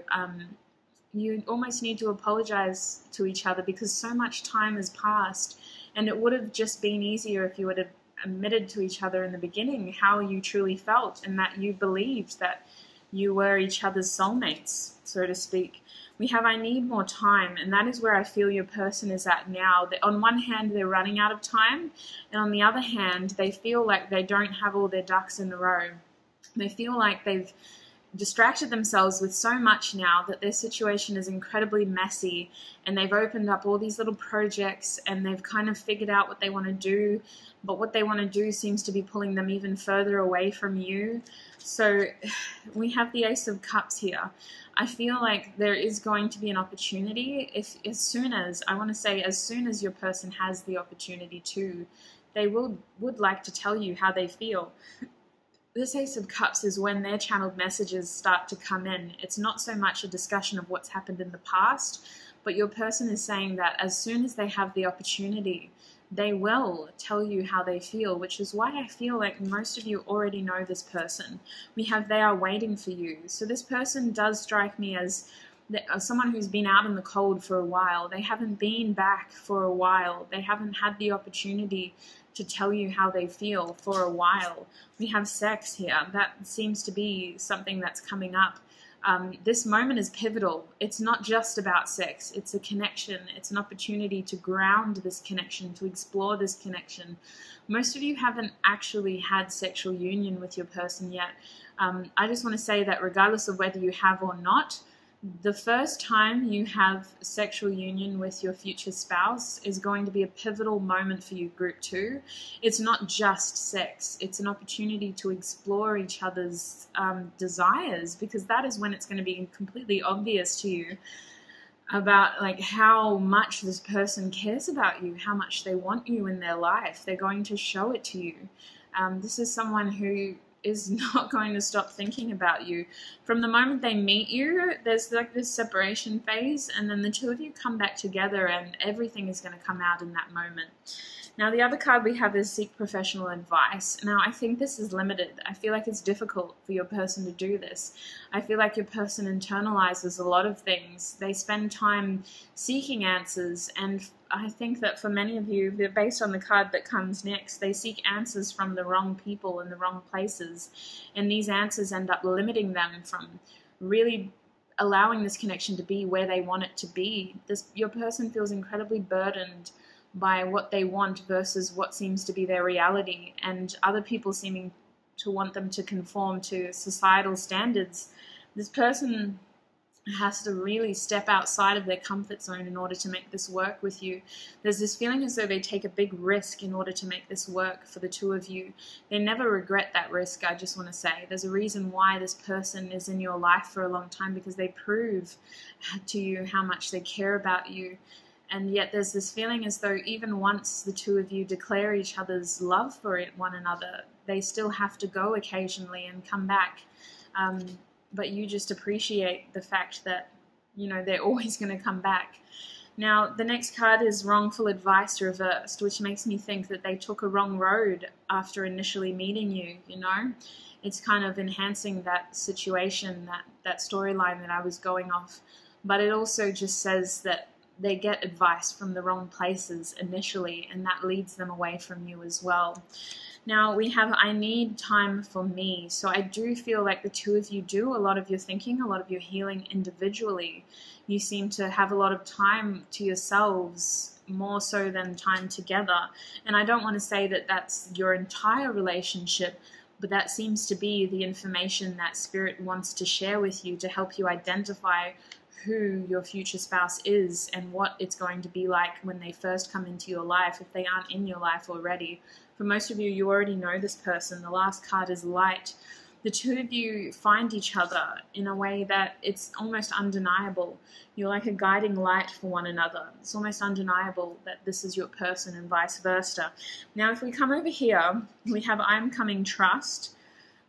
you almost need to apologize to each other, because so much time has passed, and it would have just been easier if you would have admitted to each other in the beginning how you truly felt, and that you believed that you were each other's soulmates, so to speak. We have I need more time, and that is where I feel your person is at now. On one hand, they're running out of time, and on the other hand, they feel like they don't have all their ducks in a row. They feel like they've distracted themselves with so much now that their situation is incredibly messy, and they've opened up all these little projects and they've kind of figured out what they want to do, but what they want to do seems to be pulling them even further away from you. So we have the Ace of Cups here. I feel like there is going to be an opportunity as soon as your person has the opportunity to, they would like to tell you how they feel. This Ace of Cups is when their channeled messages start to come in. It's not so much a discussion of what's happened in the past, but your person is saying that as soon as they have the opportunity, they will tell you how they feel, which is why I feel like most of you already know this person. We have they are waiting for you. So this person does strike me as someone who's been out in the cold for a while. They haven't been back for a while. They haven't had the opportunity to tell you how they feel for a while. We have sex here. That seems to be something that's coming up. This moment is pivotal. It's not just about sex. It's a connection. It's an opportunity to ground this connection, to explore this connection. Most of you haven't actually had sexual union with your person yet. I just want to say that regardless of whether you have or not, the first time you have sexual union with your future spouse is going to be a pivotal moment for you, Group 2. It's not just sex. It's an opportunity to explore each other's desires, because that is when it's going to be completely obvious to you about like how much this person cares about you, how much they want you in their life. They're going to show it to you. This is someone who is not going to stop thinking about you. From the moment they meet you, there's like this separation phase, and then the two of you come back together and everything is going to come out in that moment. Now, the other card we have is seek professional advice. Now, I think this is limited. I feel like it's difficult for your person to do this. I feel like your person internalizes a lot of things. They spend time seeking answers, and I think that for many of you, based on the card that comes next, they seek answers from the wrong people in the wrong places, and these answers end up limiting them from really allowing this connection to be where they want it to be. Your person feels incredibly burdened by what they want versus what seems to be their reality, and other people seeming to want them to conform to societal standards. This person has to really step outside of their comfort zone in order to make this work with you. There's this feeling as though they take a big risk in order to make this work for the two of you. They never regret that risk, I just want to say. There's a reason why this person is in your life for a long time, because they prove to you how much they care about you. And yet there's this feeling as though even once the two of you declare each other's love for one another, they still have to go occasionally and come back. But you just appreciate the fact that, you know, they're always going to come back. Now, the next card is wrongful advice reversed, which makes me think that they took a wrong road after initially meeting you, you know. It's kind of enhancing that situation, that storyline that I was going off. But it also just says that they get advice from the wrong places initially, and that leads them away from you as well. Now we have I need time for me. So I do feel like the two of you do a lot of your thinking, a lot of your healing individually. You seem to have a lot of time to yourselves, more so than time together. And I don't want to say that that's your entire relationship, but that seems to be the information that Spirit wants to share with you to help you identify who your future spouse is and what it's going to be like when they first come into your life, if they aren't in your life already. For most of you, you already know this person. The last card is light. The two of you find each other in a way that it's almost undeniable. You're like a guiding light for one another. It's almost undeniable that this is your person and vice versa. Now, if we come over here, we have I'm coming trust.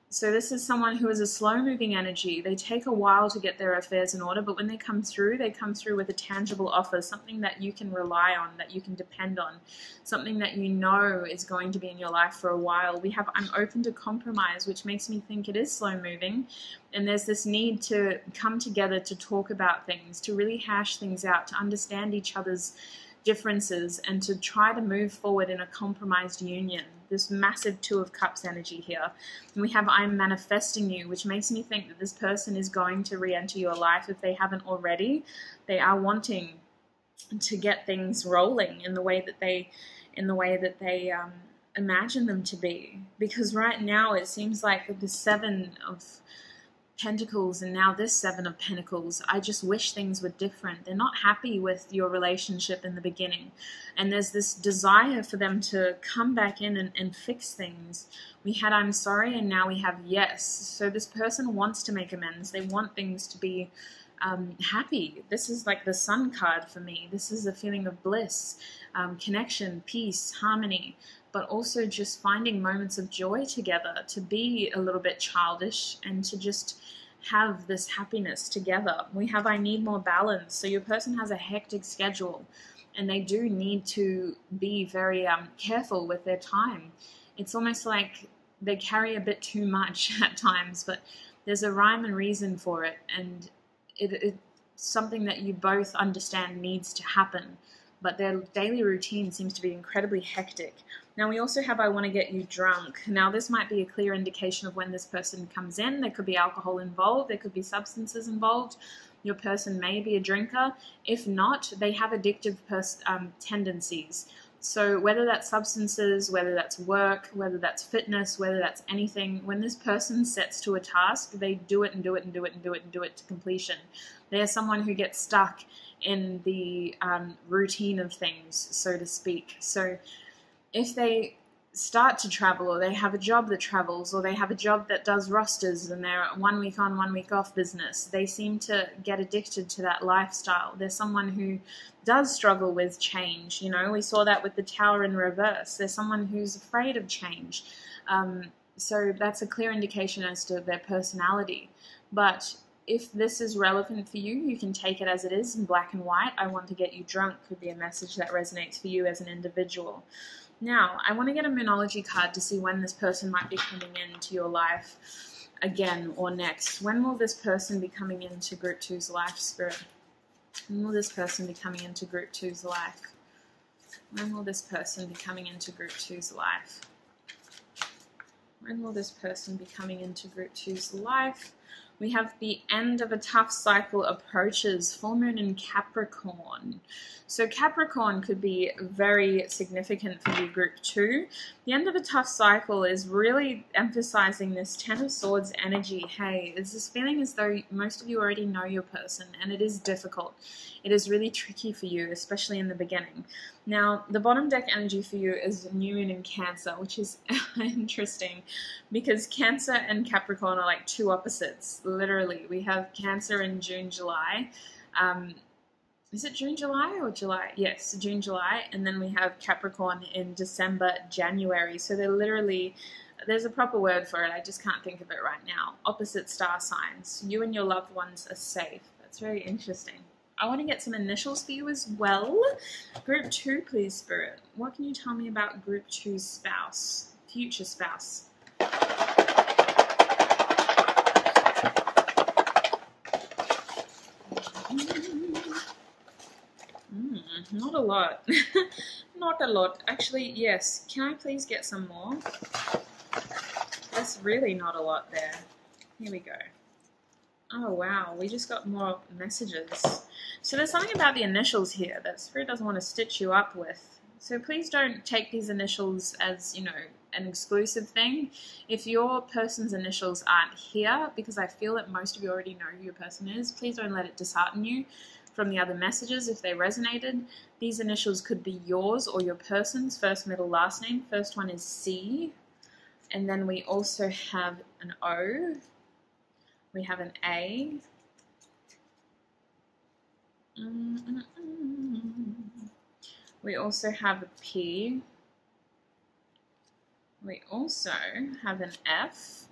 So this is someone who is a slow-moving energy. They take a while to get their affairs in order, but when they come through with a tangible offer, something that you can rely on, that you can depend on, something that you know is going to be in your life for a while. We have I'm open to compromise, which makes me think it is slow-moving, and there's this need to come together to talk about things, to really hash things out, to understand each other's differences, and to try to move forward in a compromised union. this massive Two of Cups energy here. And we have I'm manifesting you, which makes me think that this person is going to re-enter your life if they haven't already. They are wanting to get things rolling in the way that they imagine them to be. Because right now it seems like the Seven of Pentacles and now this Seven of Pentacles, I just wish things were different. They're not happy with your relationship in the beginning, and there's this desire for them to come back in and fix things. We had I'm sorry, and now we have yes. So this person wants to make amends. They want things to be happy. This is like the Sun card for me. This is a feeling of bliss, connection, peace, harmony, but also just finding moments of joy together, to be a little bit childish and to just have this happiness together. We have I need more balance. So your person has a hectic schedule and they do need to be very careful with their time. It's almost like they carry a bit too much at times, but there's a rhyme and reason for it, and it's something that you both understand needs to happen, but their daily routine seems to be incredibly hectic. Now we also have I want to get you drunk. Now this might be a clear indication of when this person comes in. There could be alcohol involved, there could be substances involved. Your person may be a drinker. If not, they have addictive tendencies. So whether that's substances, whether that's work, whether that's fitness, whether that's anything, when this person sets to a task, they do it and do it and do it and do it and do it to completion. They are someone who gets stuck in the routine of things, so to speak. So if they start to travel, or they have a job that travels, or they have a job that does rosters and they're 1 week on, 1 week off business, they seem to get addicted to that lifestyle. They're someone who does struggle with change. You know, we saw that with the Tower in reverse. They're someone who's afraid of change. So that's a clear indication as to their personality. But if this is relevant for you, you can take it as it is in black and white. I want to get you drunk could be a message that resonates for you as an individual. Now, I want to get a Moonology card to see when this person might be coming into your life again or next. When will this person be coming into Group 2's life, Spirit? When will this person be coming into Group 2's life? When will this person be coming into Group 2's life? When will this person be coming into Group 2's life? We have the end of a tough cycle approaches, full moon in Capricorn. So Capricorn could be very significant for you, Group 2. The end of a tough cycle is really emphasizing this Ten of Swords energy. Hey, it's this feeling as though most of you already know your person, and it is difficult. It is really tricky for you, especially in the beginning. Now, the bottom deck energy for you is New Moon in Cancer, which is interesting because Cancer and Capricorn are like two opposites, literally. We have Cancer in June, July. Is it June, July or July? Yes, June, July. And then we have Capricorn in December, January. So they're literally, there's a proper word for it. I just can't think of it right now. Opposite star signs. You and your loved ones are safe. That's very interesting. I want to get some initials for you as well. Group 2, please, Spirit. What can you tell me about Group 2's spouse, future spouse? Not a lot. Not a lot. Actually, yes. Can I please get some more? That's really not a lot there. Here we go. Oh, wow. We just got more messages. So there's something about the initials here that Spirit doesn't want to stitch you up with. So please don't take these initials as, you know, an exclusive thing. If your person's initials aren't here, because I feel that most of you already know who your person is, please don't let it dishearten you from the other messages if they resonated. These initials could be yours or your person's first, middle, last name. First one is C. And then we also have an O. We have an A. We also have a P. We also have an F.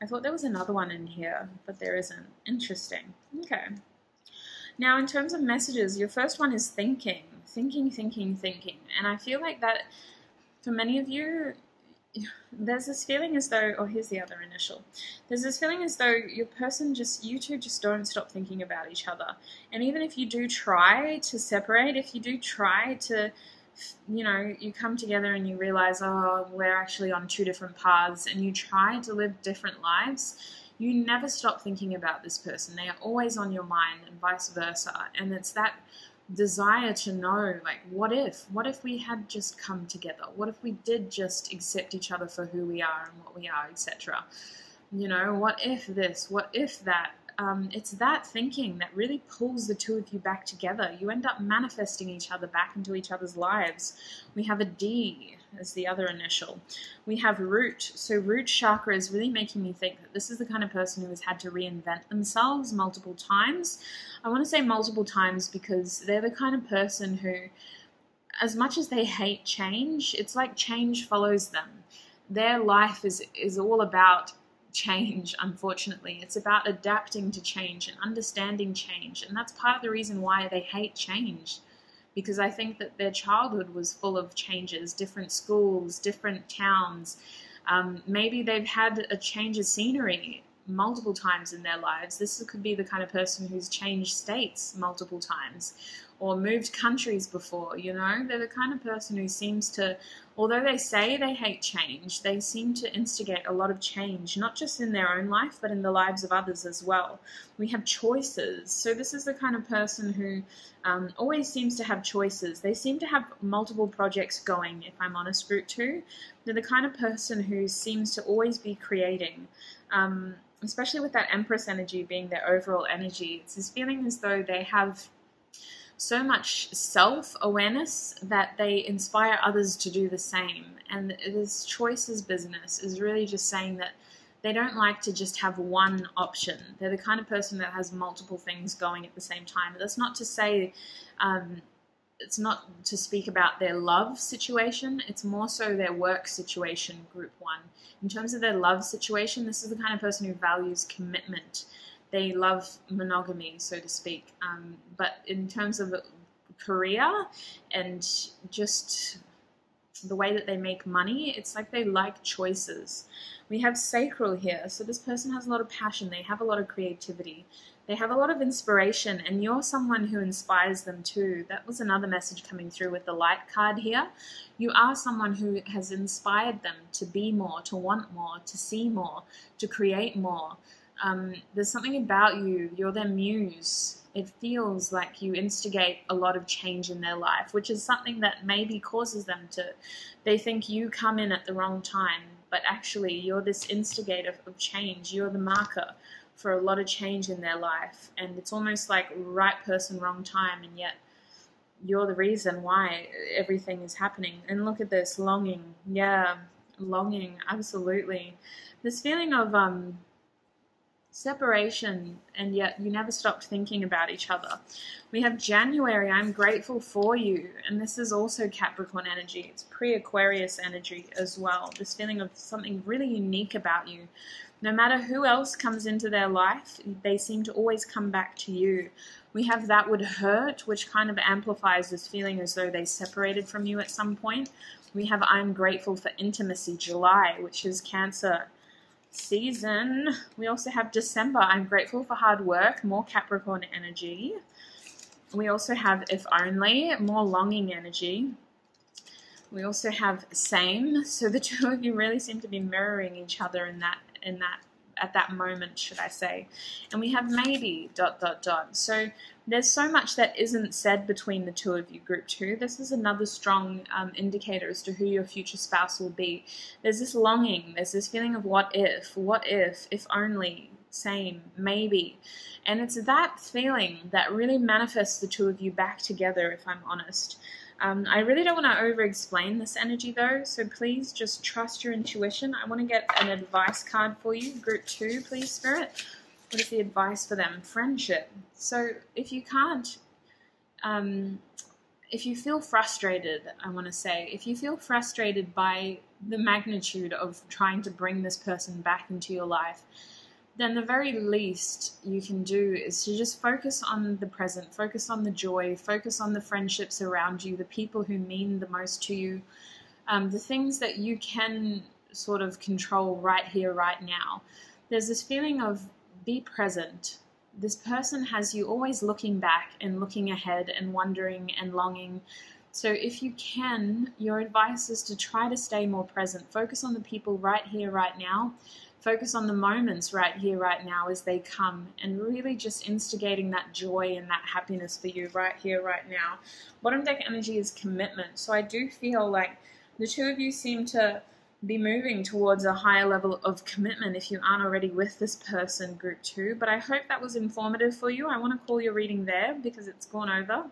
I thought there was another one in here, but there isn't. Interesting. Okay. Now, in terms of messages, your first one is thinking. Thinking. And I feel like that, for many of you, there's this feeling as though, oh, here's the other initial. There's this feeling as though your person you two just don't stop thinking about each other. And even if you do try to separate, if you do try to you know, you come together and you realize, oh, we're actually on two different paths, and you try to live different lives, you never stop thinking about this person. They are always on your mind, and vice versa. And it's that desire to know, like, what if we had just come together? What if we did just accept each other for who we are and what we are, etc.? You know, what if this? What if that? It's that thinking that really pulls the two of you back together. You end up manifesting each other back into each other's lives. We have a D as the other initial. We have root. So root chakra is really making me think that this is the kind of person who has had to reinvent themselves multiple times. I want to say multiple times because they're the kind of person who, as much as they hate change, it's like change follows them. Their life is all about change, unfortunately. It's about adapting to change and understanding change, and that's part of the reason why they hate change, because I think that their childhood was full of changes, different schools, different towns. Maybe they've had a change of scenery multiple times in their lives. This could be the kind of person who's changed states multiple times or moved countries before, you know. They're the kind of person who seems to, although they say they hate change, they seem to instigate a lot of change, not just in their own life, but in the lives of others as well. We have choices. So this is the kind of person who always seems to have choices. They seem to have multiple projects going, if I'm honest, Group 2. They're the kind of person who seems to always be creating, especially with that Empress energy being their overall energy. It's this feeling as though they have so much self-awareness that they inspire others to do the same. And this choices business is really just saying that they don't like to just have one option. They're the kind of person that has multiple things going at the same time. That's not to say, it's not to speak about their love situation. It's more so their work situation, Group 1. In terms of their love situation, this is the kind of person who values commitment. They love monogamy, so to speak. But in terms of career and just the way that they make money, it's like they like choices. We have sacral here. So this person has a lot of passion. They have a lot of creativity. They have a lot of inspiration, and you're someone who inspires them too. That was another message coming through with the light card here. You are someone who has inspired them to be more, to want more, to see more, to create more. There's something about you. You're their muse. It feels like you instigate a lot of change in their life, which is something that maybe causes them to, they think you come in at the wrong time, but actually you're this instigator of change. You're the marker for a lot of change in their life, and it's almost like right person, wrong time, and yet you're the reason why everything is happening. And look at this, longing. Yeah, longing, absolutely. This feeling of separation, and yet you never stopped thinking about each other. We have January, I'm grateful for you, and this is also Capricorn energy. It's pre-Aquarius energy as well. This feeling of something really unique about you. No matter who else comes into their life, they seem to always come back to you. We have that would hurt, which kind of amplifies this feeling as though they separated from you at some point. We have I'm grateful for intimacy, July, which is Cancer season. We also have December, I'm grateful for hard work, more Capricorn energy. We also have if only, more longing energy. We also have same, so the two of you really seem to be mirroring each other in that at that moment, should I say. And we have maybe ... So there's so much that isn't said between the two of you, Group 2. This is another strong indicator as to who your future spouse will be. There's this longing, there's this feeling of what if, if only, same, maybe. And it's that feeling that really manifests the two of you back together, if I'm honest. I really don't want to over-explain this energy though, so please just trust your intuition. I want to get an advice card for you, Group 2, please, Spirit. What is the advice for them? Friendship. So if you can't, if you feel frustrated, I want to say, if you feel frustrated by the magnitude of trying to bring this person back into your life, then the very least you can do is to just focus on the present, focus on the joy, focus on the friendships around you, the people who mean the most to you, the things that you can sort of control right here, right now. There's this feeling of be present. This person has you always looking back and looking ahead and wondering and longing So if you can, your advice is to try to stay more present. Focus on the people right here, right now. Focus on the moments right here, right now as they come, and really just instigating that joy and that happiness for you right here, right now. Bottom deck energy is commitment. So I do feel like the two of you seem to be moving towards a higher level of commitment if you aren't already with this person, group 2. But I hope that was informative for you. I want to call your reading there because it's gone over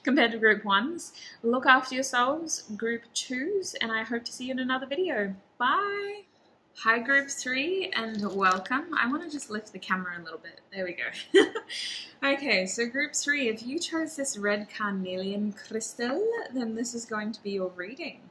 compared to group 1s. Look after yourselves, group 2s, and I hope to see you in another video. Bye! Hi group 3 and welcome. I want to just lift the camera a little bit. There we go. Okay, so group 3, if you chose this red carnelian crystal, then this is going to be your reading.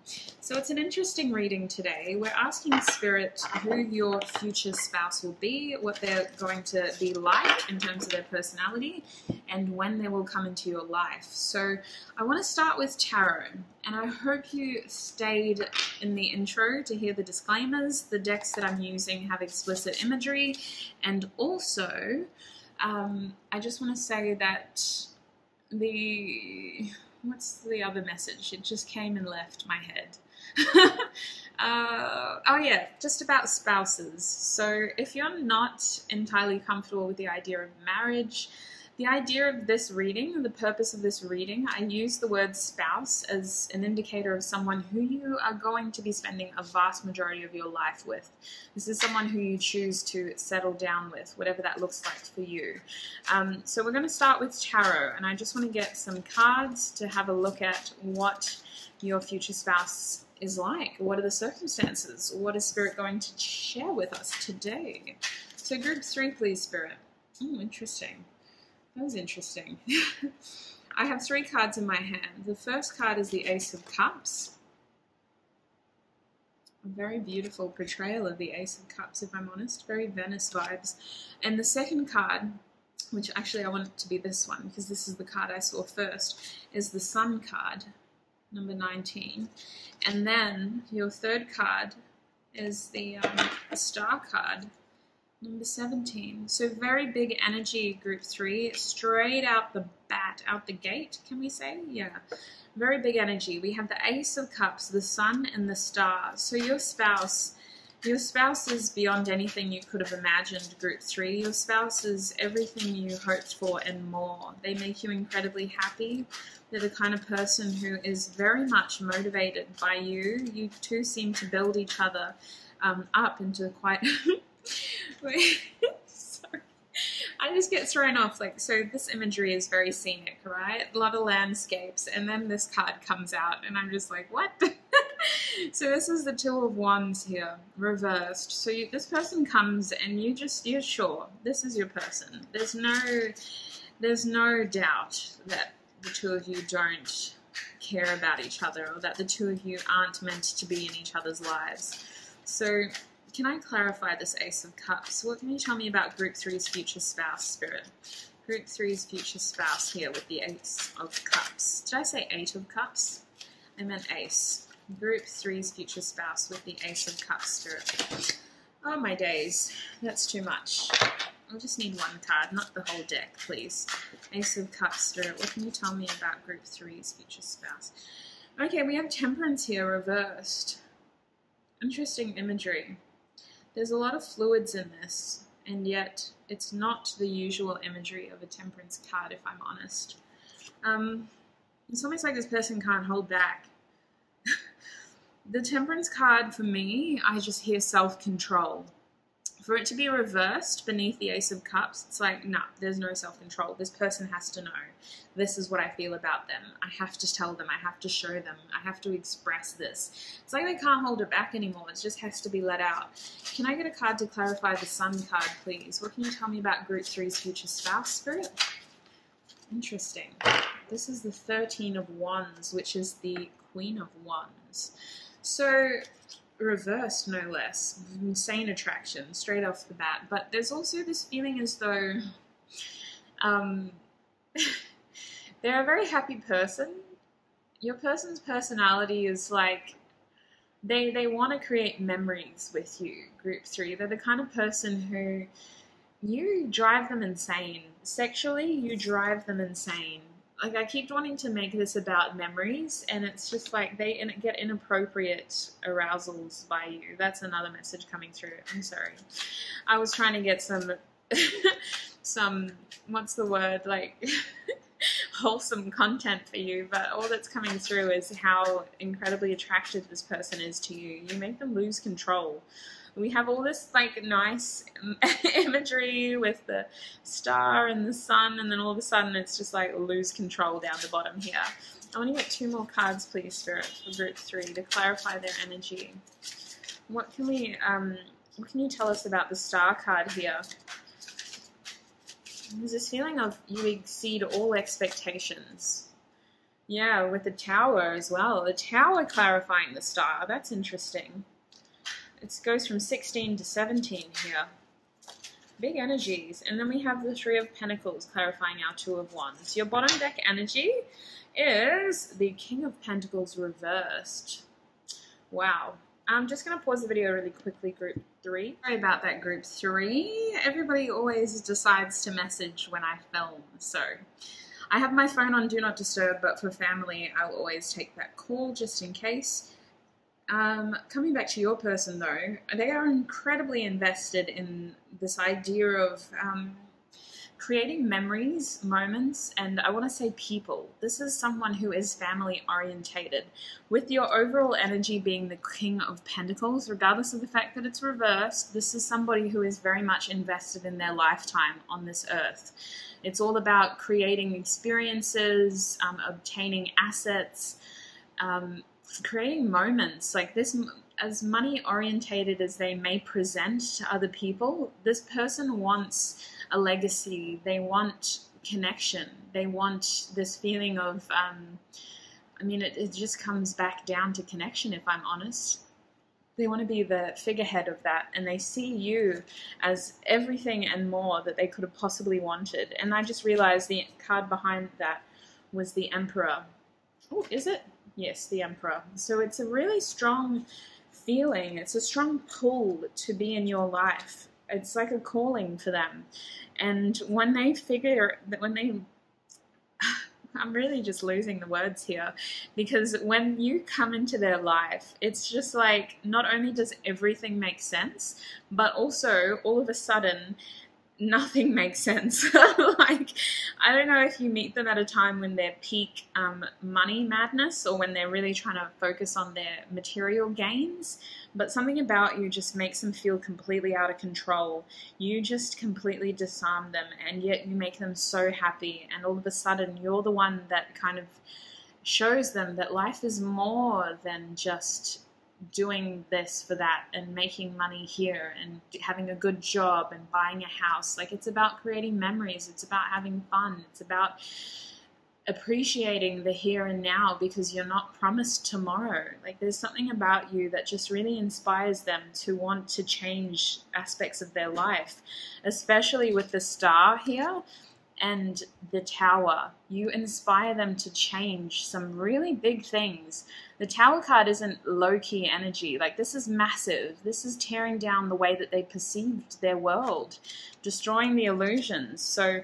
So it's an interesting reading today. We're asking Spirit who your future spouse will be, what they're going to be like in terms of their personality, and when they will come into your life. So I want to start with tarot, and I hope you stayed in the intro to hear the disclaimers. The decks that I'm using have explicit imagery, and also I just want to say that what's the other message? It just came and left my head. Oh yeah, just about spouses. So if you're not entirely comfortable with the idea of marriage, the idea of this reading, the purpose of this reading, I use the word spouse as an indicator of someone who you are going to be spending a vast majority of your life with. This is someone who you choose to settle down with, whatever that looks like for you. So we're going to start with tarot, and I just want to get some cards to have a look at what your future spouse is like. What are the circumstances? What is Spirit going to share with us today? So group 3, please, Spirit. Oh, interesting. That was interesting. I have 3 cards in my hand. The first card is the Ace of Cups. A very beautiful portrayal of the Ace of Cups, if I'm honest. Very Venice vibes. And the second card, which actually I want it to be this one because this is the card I saw first, is the Sun card, number 19. And then your third card is the Star card, number 17. So very big energy, group 3, straight out the bat, out the gate, can we say? Yeah, very big energy. We have the Ace of Cups, the Sun, and the Star. So your spouse is beyond anything you could have imagined, group 3. Your spouse is everything you hoped for and more. They make you incredibly happy. They're the kind of person who is very much motivated by you. You two seem to build each other up into quite... Wait, sorry. I just get thrown off. Like, so this imagery is very scenic, right? A lot of landscapes, and then this card comes out, and I'm just like, what? So this is the Two of Wands here, reversed. So this person comes, and you're sure this is your person. There's no doubt that the two of you don't care about each other, or that the two of you aren't meant to be in each other's lives. So can I clarify this Ace of Cups? What can you tell me about Group 3's future spouse, Spirit? Group 3's future spouse here with the Ace of Cups. Did I say 8 of Cups? I meant Ace. Group 3's future spouse with the Ace of Cups, Spirit. Oh my days, that's too much. I'll just need one card, not the whole deck, please. Ace of Cups, Spirit. What can you tell me about Group 3's future spouse? Okay, we have Temperance here, reversed. Interesting imagery. There's a lot of fluids in this, and yet it's not the usual imagery of a Temperance card, if I'm honest. It's almost like this person can't hold back. The Temperance card, for me, I just hear self-control. For it to be reversed beneath the Ace of Cups, it's like, nah, there's no self-control. This person has to know. This is what I feel about them. I have to tell them. I have to show them. I have to express this. It's like they can't hold it back anymore. It just has to be let out. Can I get a card to clarify the Sun card, please? What can you tell me about Group 3's future spouse, Spirit? Interesting. This is the 13 of Wands, which is the Queen of Wands. So reversed, no less. Insane attraction straight off the bat. But there's also this feeling as though they're a very happy person. Your person's personality is like they want to create memories with you, Group 3. They're the kind of person who you drive them insane. Sexually, you drive them insane. like I keep wanting to make this about memories, and it's just like they get inappropriate arousals by you. That's another message coming through. I'm sorry. I was trying to get some, what's the word, like wholesome content for you, but all that's coming through is how incredibly attractive this person is to you. You make them lose control. We have all this like nice imagery with the star and the sun, and then all of a sudden it's just like lose control down the bottom here. I want to get 2 more cards, please, Spirit, for group 3 to clarify their energy. What can you tell us about the star card here? There's this feeling of you exceed all expectations. Yeah, with the Tower as well. The Tower clarifying the star. That's interesting. It goes from 16 to 17 here. Big energies. And then we have the 3 of Pentacles clarifying our 2 of Wands. Your bottom deck energy is the King of Pentacles reversed. Wow. I'm just going to pause the video really quickly, group 3. Sorry about that, group 3. Everybody always decides to message when I film, so I have my phone on Do Not Disturb, but for family, I'll always take that call just in case. Coming back to your person though, they are incredibly invested in this idea of creating memories, moments, and I want to say people. This is someone who is family orientated, with your overall energy being the King of Pentacles, regardless of the fact that it's reversed. This is somebody who is very much invested in their lifetime on this earth. It's all about creating experiences, obtaining assets, creating moments like this. As money orientated as they may present to other people, this person wants a legacy. They want connection. They want this feeling of I mean, it just comes back down to connection, if I'm honest. They want to be the figurehead of that, and they see you as everything and more that they could have possibly wanted. And I just realized the card behind that was the Emperor. Oh, is it? Yes, the Emperor. So it's a really strong feeling. It's a strong pull to be in your life. It's like a calling for them. And when they figure that, I'm really just losing the words here, because when you come into their life, it's just like, not only does everything make sense, but also all of a sudden nothing makes sense. Like, I don't know if you meet them at a time when they're peak money madness, or when they're really trying to focus on their material gains, but something about you just makes them feel completely out of control. You just completely disarm them, and yet you make them so happy, and all of a sudden you're the one that kind of shows them that life is more than just doing this for that and making money here and having a good job and buying a house. Like, it's about creating memories. It's about having fun. It's about appreciating the here and now, because you're not promised tomorrow. Like, there's something about you that just really inspires them to want to change aspects of their life, especially with the Star here and the Tower. You inspire them to change some really big things. The Tower card isn't low-key energy. Like, this is massive. This is tearing down the way that they perceived their world, destroying the illusions. So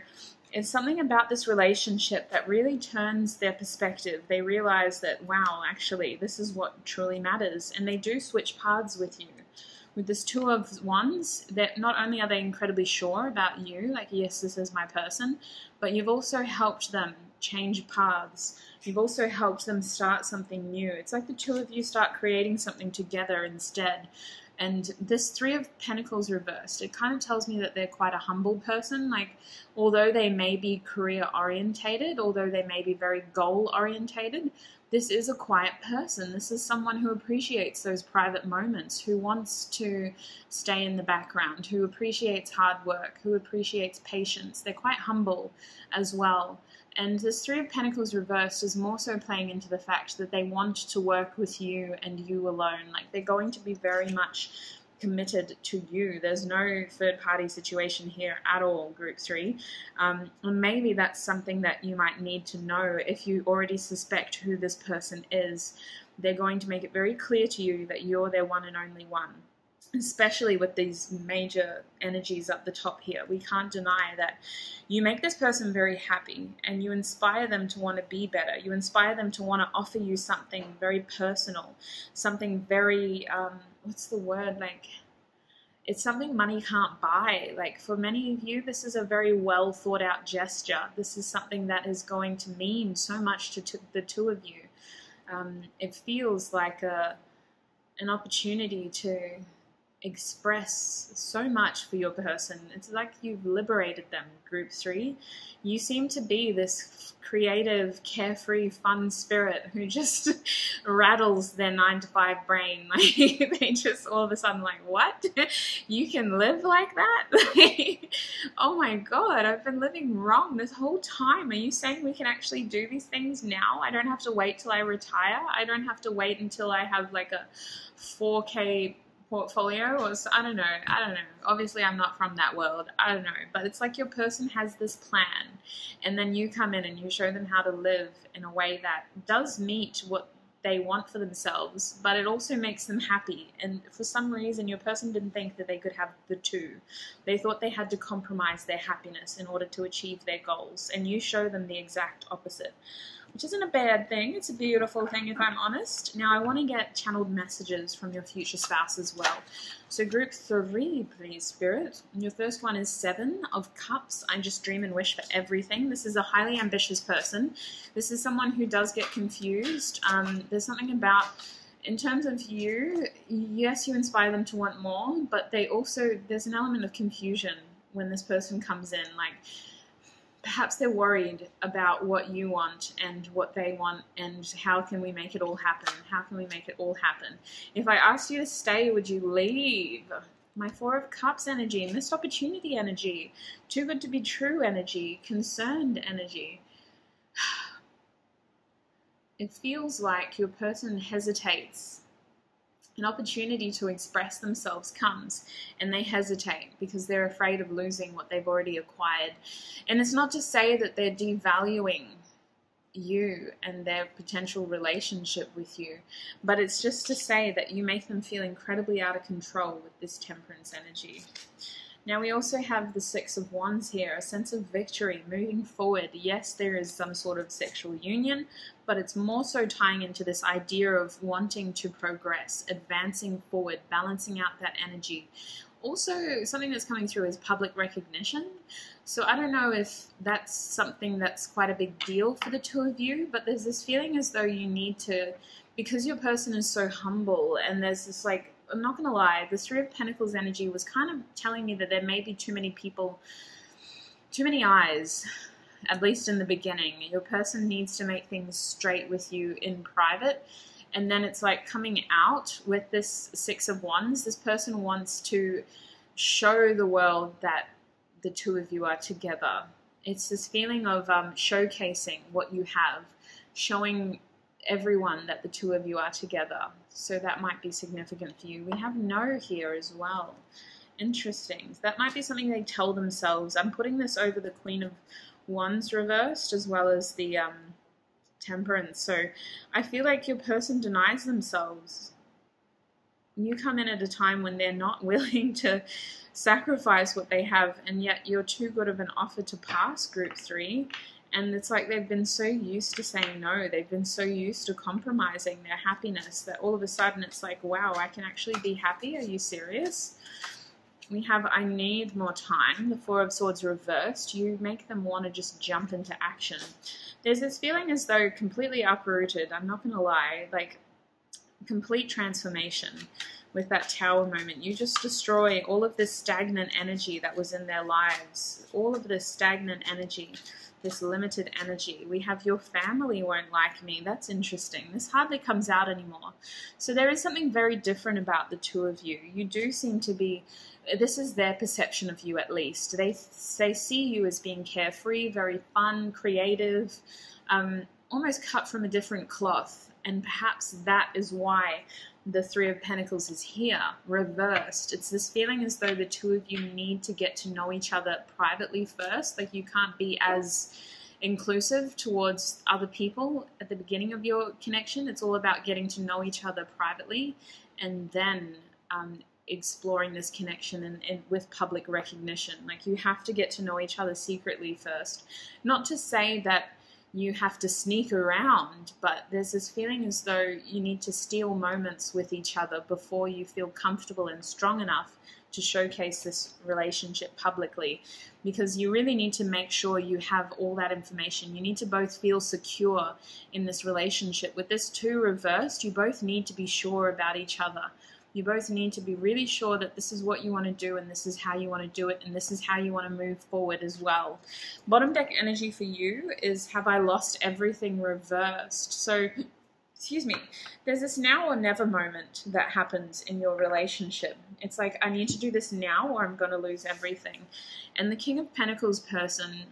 it's something about this relationship that really turns their perspective. They realize that, wow, actually, this is what truly matters. And they do switch paths with you. With this Two of Wands, that not only are they incredibly sure about you, like, yes, this is my person, but you've also helped them change paths. You've also helped them start something new. It's like the two of you start creating something together instead. And this Three of Pentacles reversed, it kind of tells me that they're quite a humble person. Like, although they may be career orientated, although they may be very goal orientated, this is a quiet person. This is someone who appreciates those private moments, who wants to stay in the background, who appreciates hard work, who appreciates patience. They're quite humble as well. And this Three of Pentacles reversed is more so playing into the fact that they want to work with you and you alone. Like, they're going to be very much committed to you. There's no third-party situation here at all, Group 3. And maybe that's something that you might need to know if you already suspect who this person is. They're going to make it very clear to you that you're their one and only one. especially with these major energies up the top here. We can't deny that you make this person very happy and you inspire them to want to be better. You inspire them to want to offer you something very personal, something very, what's the word, like, it's something money can't buy. Like, for many of you, this is a very well thought out gesture. This is something that is going to mean so much to the two of you. It feels like an opportunity to express so much for your person. It's like you've liberated them, group 3. You seem to be this creative, carefree, fun spirit who just rattles their 9-to-5 brain. Like, they just all of a sudden like, what? You can live like that? Oh my God, I've been living wrong this whole time. Are you saying we can actually do these things now? I don't have to wait till I retire. I don't have to wait until I have like a 4K portfolio, or I don't know. Obviously I'm not from that world. I don't know, but it's like your person has this plan and then you come in and you show them how to live in a way that does meet what they want for themselves, but it also makes them happy. And for some reason your person didn't think that they could have the two. They thought they had to compromise their happiness in order to achieve their goals, and you show them the exact opposite, which isn't a bad thing. It's a beautiful thing, if I'm honest. Now, I want to get channeled messages from your future spouse as well. So group 3, please, Spirit. Your first one is 7 of Cups. I just dream and wish for everything. This is a highly ambitious person. This is someone who does get confused. There's something about, in terms of you, yes, you inspire them to want more, but they also, there's an element of confusion when this person comes in. Like, perhaps they're worried about what you want and what they want and how can we make it all happen? How can we make it all happen? If I asked you to stay, would you leave? My 4 of Cups energy, missed opportunity energy, too good to be true energy, concerned energy. It feels like your person hesitates. An opportunity to express themselves comes and they hesitate because they're afraid of losing what they've already acquired. And it's not to say that they're devaluing you and their potential relationship with you, but it's just to say that you make them feel incredibly out of control with this Temperance energy. Now we also have the 6 of Wands here, a sense of victory, moving forward. Yes, there is some sort of sexual union, but it's more so tying into this idea of wanting to progress, advancing forward, balancing out that energy. Also, something that's coming through is public recognition. So I don't know if that's something that's quite a big deal for the two of you, but there's this feeling as though you need to, because your person is so humble, and there's this, like, I'm not going to lie, the 3 of Pentacles energy was kind of telling me that there may be too many people, too many eyes, at least in the beginning. Your person needs to make things straight with you in private, and then it's like coming out with this 6 of Wands. This person wants to show the world that the two of you are together. It's this feeling of showcasing what you have, showing everyone that the two of you are together. So that might be significant for you. We have No here as well. Interesting. So that might be something they tell themselves. I'm putting this over the Queen of Wands reversed as well as the Temperance. So I feel like your person denies themselves. You come in at a time when they're not willing to sacrifice what they have, and yet you're too good of an offer to pass, group 3. And it's like they've been so used to saying no, they've been so used to compromising their happiness that all of a sudden it's like, wow, I can actually be happy? Are you serious? We have I need more time, the 4 of Swords reversed. You make them want to just jump into action. There's this feeling as though completely uprooted, I'm not going to lie, like complete transformation with that Tower moment. You just destroy all of this stagnant energy that was in their lives, all of this stagnant energy, this limited energy. We have your family won't like me. That's interesting. This hardly comes out anymore. So there is something very different about the two of you. You do seem to be, this is their perception of you at least. They see you as being carefree, very fun, creative, almost cut from a different cloth. And perhaps that is why the 3 of Pentacles is here, reversed. It's this feeling as though the two of you need to get to know each other privately first. Like you can't be as inclusive towards other people at the beginning of your connection. It's all about getting to know each other privately, and then exploring this connection and with public recognition. Like, you have to get to know each other secretly first. Not to say that you have to sneak around, but there's this feeling as though you need to steal moments with each other before you feel comfortable and strong enough to showcase this relationship publicly, because you really need to make sure you have all that information. You need to both feel secure in this relationship. With this 2 reversed, you both need to be sure about each other. You both need to be really sure that this is what you want to do, and this is how you want to do it, and this is how you want to move forward as well. Bottom deck energy for you is Have I Lost Everything reversed. So, excuse me, there's this now or never moment that happens in your relationship. It's like, I need to do this now or I'm going to lose everything. And the King of Pentacles person,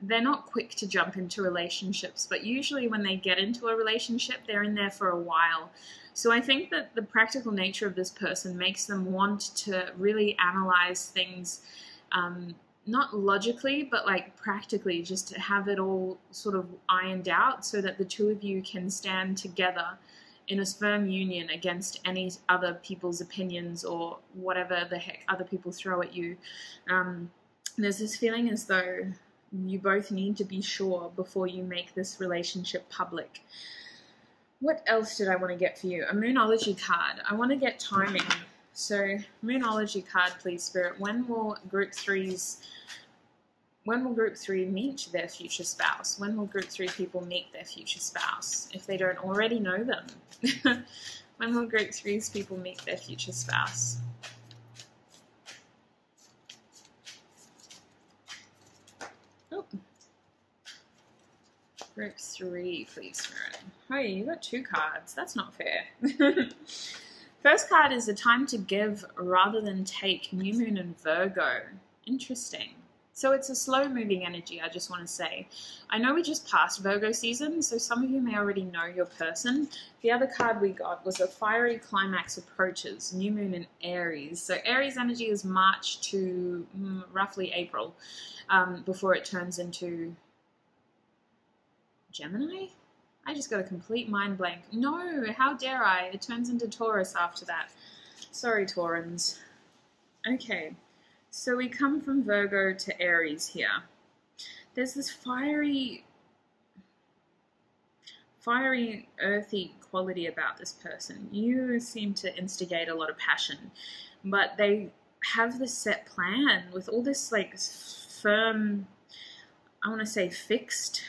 they're not quick to jump into relationships, but usually when they get into a relationship, they're in there for a while. So I think that the practical nature of this person makes them want to really analyze things, not logically, but like practically, just to have it all sort of ironed out so that the 2 of you can stand together in a firm union against any other people's opinions or whatever the heck other people throw at you. There's this feeling as though you both need to be sure before you make this relationship public. What else did I want to get for you? A Moonology card. I want to get timing. So, Moonology card, please, Spirit. When will Group 3 meet their future spouse? When will Group 3 people meet their future spouse, if they don't already know them? When will Group 3's people meet their future spouse? Oh. Group 3, please, Spirit. Oh, you got 2 cards. That's not fair. First card is a time to give rather than take. New Moon and Virgo. Interesting. So it's a slow-moving energy, I just want to say. I know we just passed Virgo season, so some of you may already know your person. The other card we got was a fiery climax approaches. New Moon in Aries. So Aries energy is March to roughly April, before it turns into Gemini? I just got a complete mind blank. No, how dare I? It turns into Taurus after that. Sorry, Taurans. Okay, so we come from Virgo to Aries here. There's this fiery, earthy quality about this person. You seem to instigate a lot of passion, but they have this set plan with all this like firm, I want to say fixed.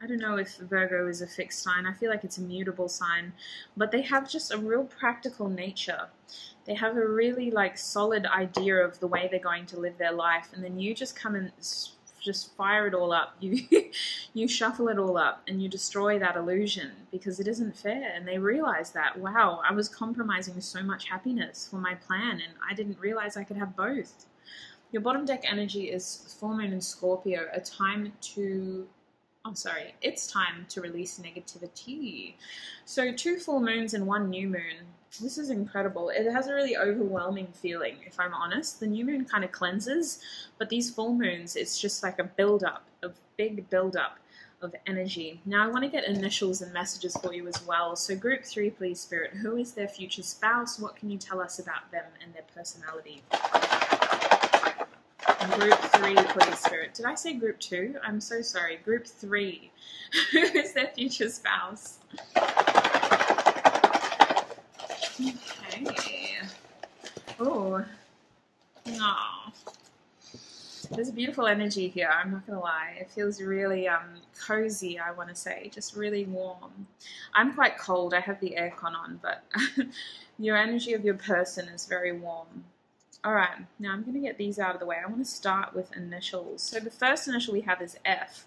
I don't know if Virgo is a fixed sign. I feel like it's a mutable sign. But they have just a real practical nature. They have a really like solid idea of the way they're going to live their life. And then you just come and just fire it all up. You shuffle it all up and you destroy that illusion because it isn't fair. And they realize that, wow, I was compromising so much happiness for my plan and I didn't realize I could have both. Your bottom deck energy is Full Moon in Scorpio, a time to... Oh, sorry, it's time to release negativity. So 2 full moons and 1 new moon. This is incredible. It has a really overwhelming feeling, if I'm honest. The new moon kind of cleanses, but these full moons, it's just like a build-up, a big build-up of energy. Now I want to get initials and messages for you as well. So Group 3, please, Spirit. Who is their future spouse? What can you tell us about them and their personality? Group 3, please, Spirit. Did I say Group 2? I'm so sorry. Group 3. Who is their future spouse? Okay. Oh. Aww. There's a beautiful energy here, I'm not going to lie. It feels really cozy, I want to say. Just really warm. I'm quite cold. I have the aircon on, but your energy of your person is very warm. Alright, now I'm going to get these out of the way. I want to start with initials. So the first initial we have is F.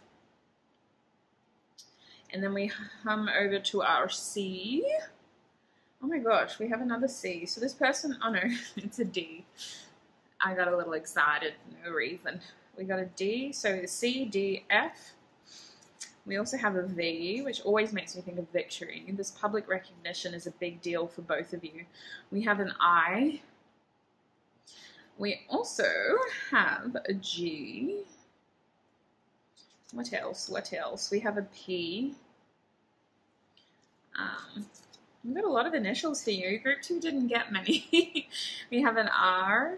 And then we hum over to our C. Oh my gosh, we have another C. So this person, oh no, it's a D. I got a little excited for no reason. We got a D, so C, D, F. We also have a V, which always makes me think of victory. This public recognition is a big deal for both of you. We have an I. We also have a G. What else? What else? We have a P. We've got a lot of initials for you. Group 2 didn't get many. We have an R,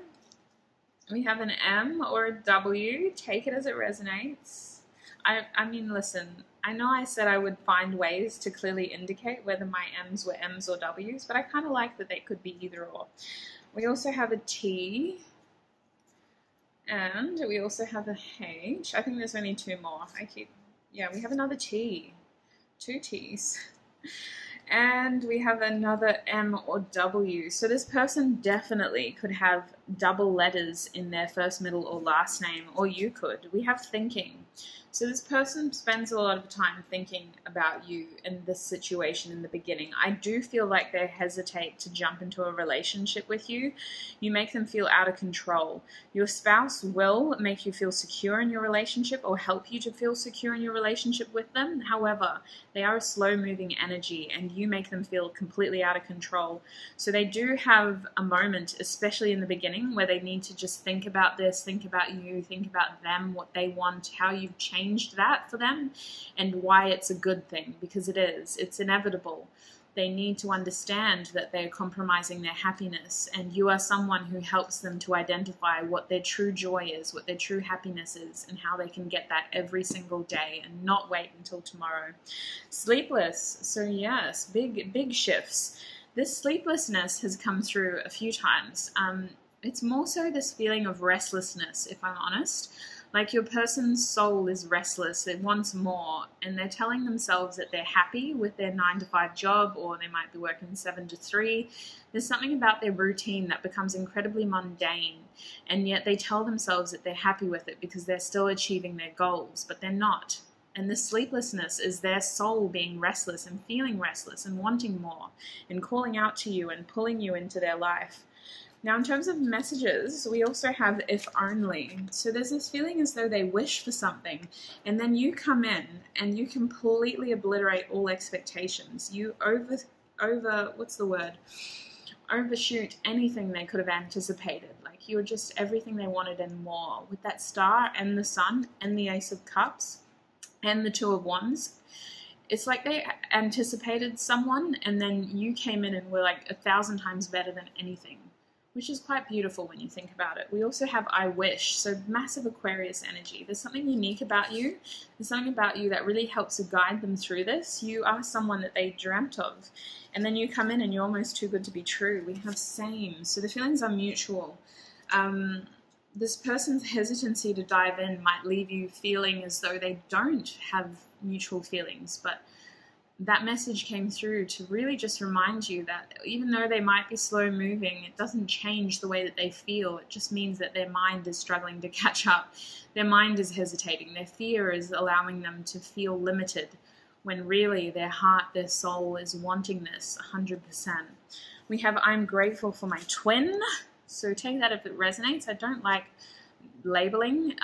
we have an M or a W. Take it as it resonates. I mean, listen, I know I said I would find ways to clearly indicate whether my M's were M's or W's, but I kind of like that they could be either or. We also have a T, and we also have a H. I think there's only 2 more. Yeah, we have another T. 2 T's. And we have another M or W. So this person definitely could have double letters in their first, middle, or last name, or you could. We have thinking. So this person spends a lot of time thinking about you in this situation in the beginning. I do feel like they hesitate to jump into a relationship with you. You make them feel out of control. Your spouse will make you feel secure in your relationship or help you to feel secure in your relationship with them. However, they are a slow-moving energy and you make them feel completely out of control. So they do have a moment, especially in the beginning, where they need to just think about this, think about you, think about them, what they want, how you've changed that for them, and why it's a good thing, because it is. It's inevitable. They need to understand that they're compromising their happiness, and you are someone who helps them to identify what their true joy is, what their true happiness is, and how they can get that every single day and not wait until tomorrow. Sleepless. So yes, big shifts. This sleeplessness has come through a few times. It's more so this feeling of restlessness, if I'm honest. Like your person's soul is restless, it wants more, and they're telling themselves that they're happy with their 9-to-5 job, or they might be working 7 to 3. There's something about their routine that becomes incredibly mundane, and yet they tell themselves that they're happy with it because they're still achieving their goals, but they're not. And this sleeplessness is their soul being restless and feeling restless and wanting more and calling out to you and pulling you into their life. Now, in terms of messages, we also have if only. So there's this feeling as though they wish for something, and then you come in and you completely obliterate all expectations. You overshoot anything they could have anticipated. Like you're just everything they wanted and more. With that star and the sun and the Ace of Cups and the Two of Wands, it's like they anticipated someone, and then you came in and were like 1,000 times better than anything, which is quite beautiful when you think about it. We also have I wish, so massive Aquarius energy. There's something unique about you. There's something about you that really helps to guide them through this. You are someone that they dreamt of. And then you come in and you're almost too good to be true. We have same. So the feelings are mutual. This person's hesitancy to dive in might leave you feeling as though they don't have mutual feelings, but that message came through to really just remind you that even though they might be slow moving, it doesn't change the way that they feel. It just means that their mind is struggling to catch up. Their mind is hesitating. Their fear is allowing them to feel limited when really their heart, their soul is wanting this 100%. We have I'm grateful for my twin. So take that if it resonates. I don't like labeling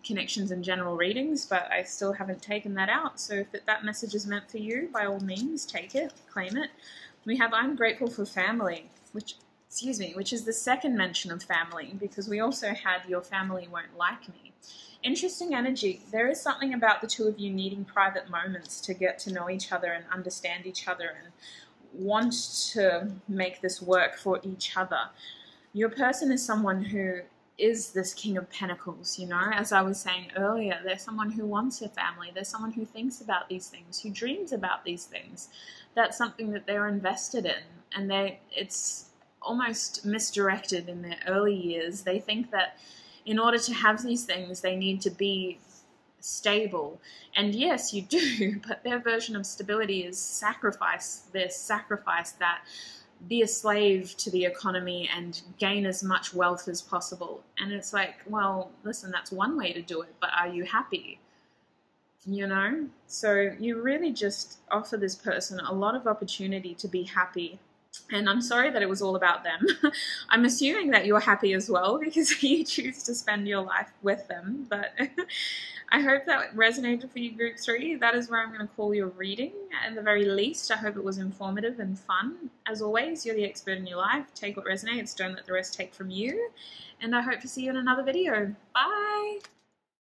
connections and general readings, but I still haven't taken that out. So if that message is meant for you, by all means, take it, claim it. We have I'm grateful for family, which is the second mention of family, because we also had your family won't like me. Interesting energy. There is something about the two of you needing private moments to get to know each other and understand each other and want to make this work for each other. Your person is someone who is this King of Pentacles, you know, as I was saying earlier. They're someone who wants a family. They're someone who thinks about these things, who dreams about these things. That's something that they're invested in, and it's almost misdirected in their early years. They think that in order to have these things, they need to be stable. And yes, you do, but their version of stability is sacrifice this, sacrifice that. Be a slave to the economy and gain as much wealth as possible. And it's like, well, listen, that's one way to do it, but are you happy? You know? So you really just offer this person a lot of opportunity to be happy. And I'm sorry that it was all about them. I'm assuming that you're happy as well because you choose to spend your life with them. But I hope that resonated for you, Group 3. That is where I'm going to call your reading. At the very least, I hope it was informative and fun. As always, you're the expert in your life. Take what resonates. Don't let the rest take from you. And I hope to see you in another video. Bye!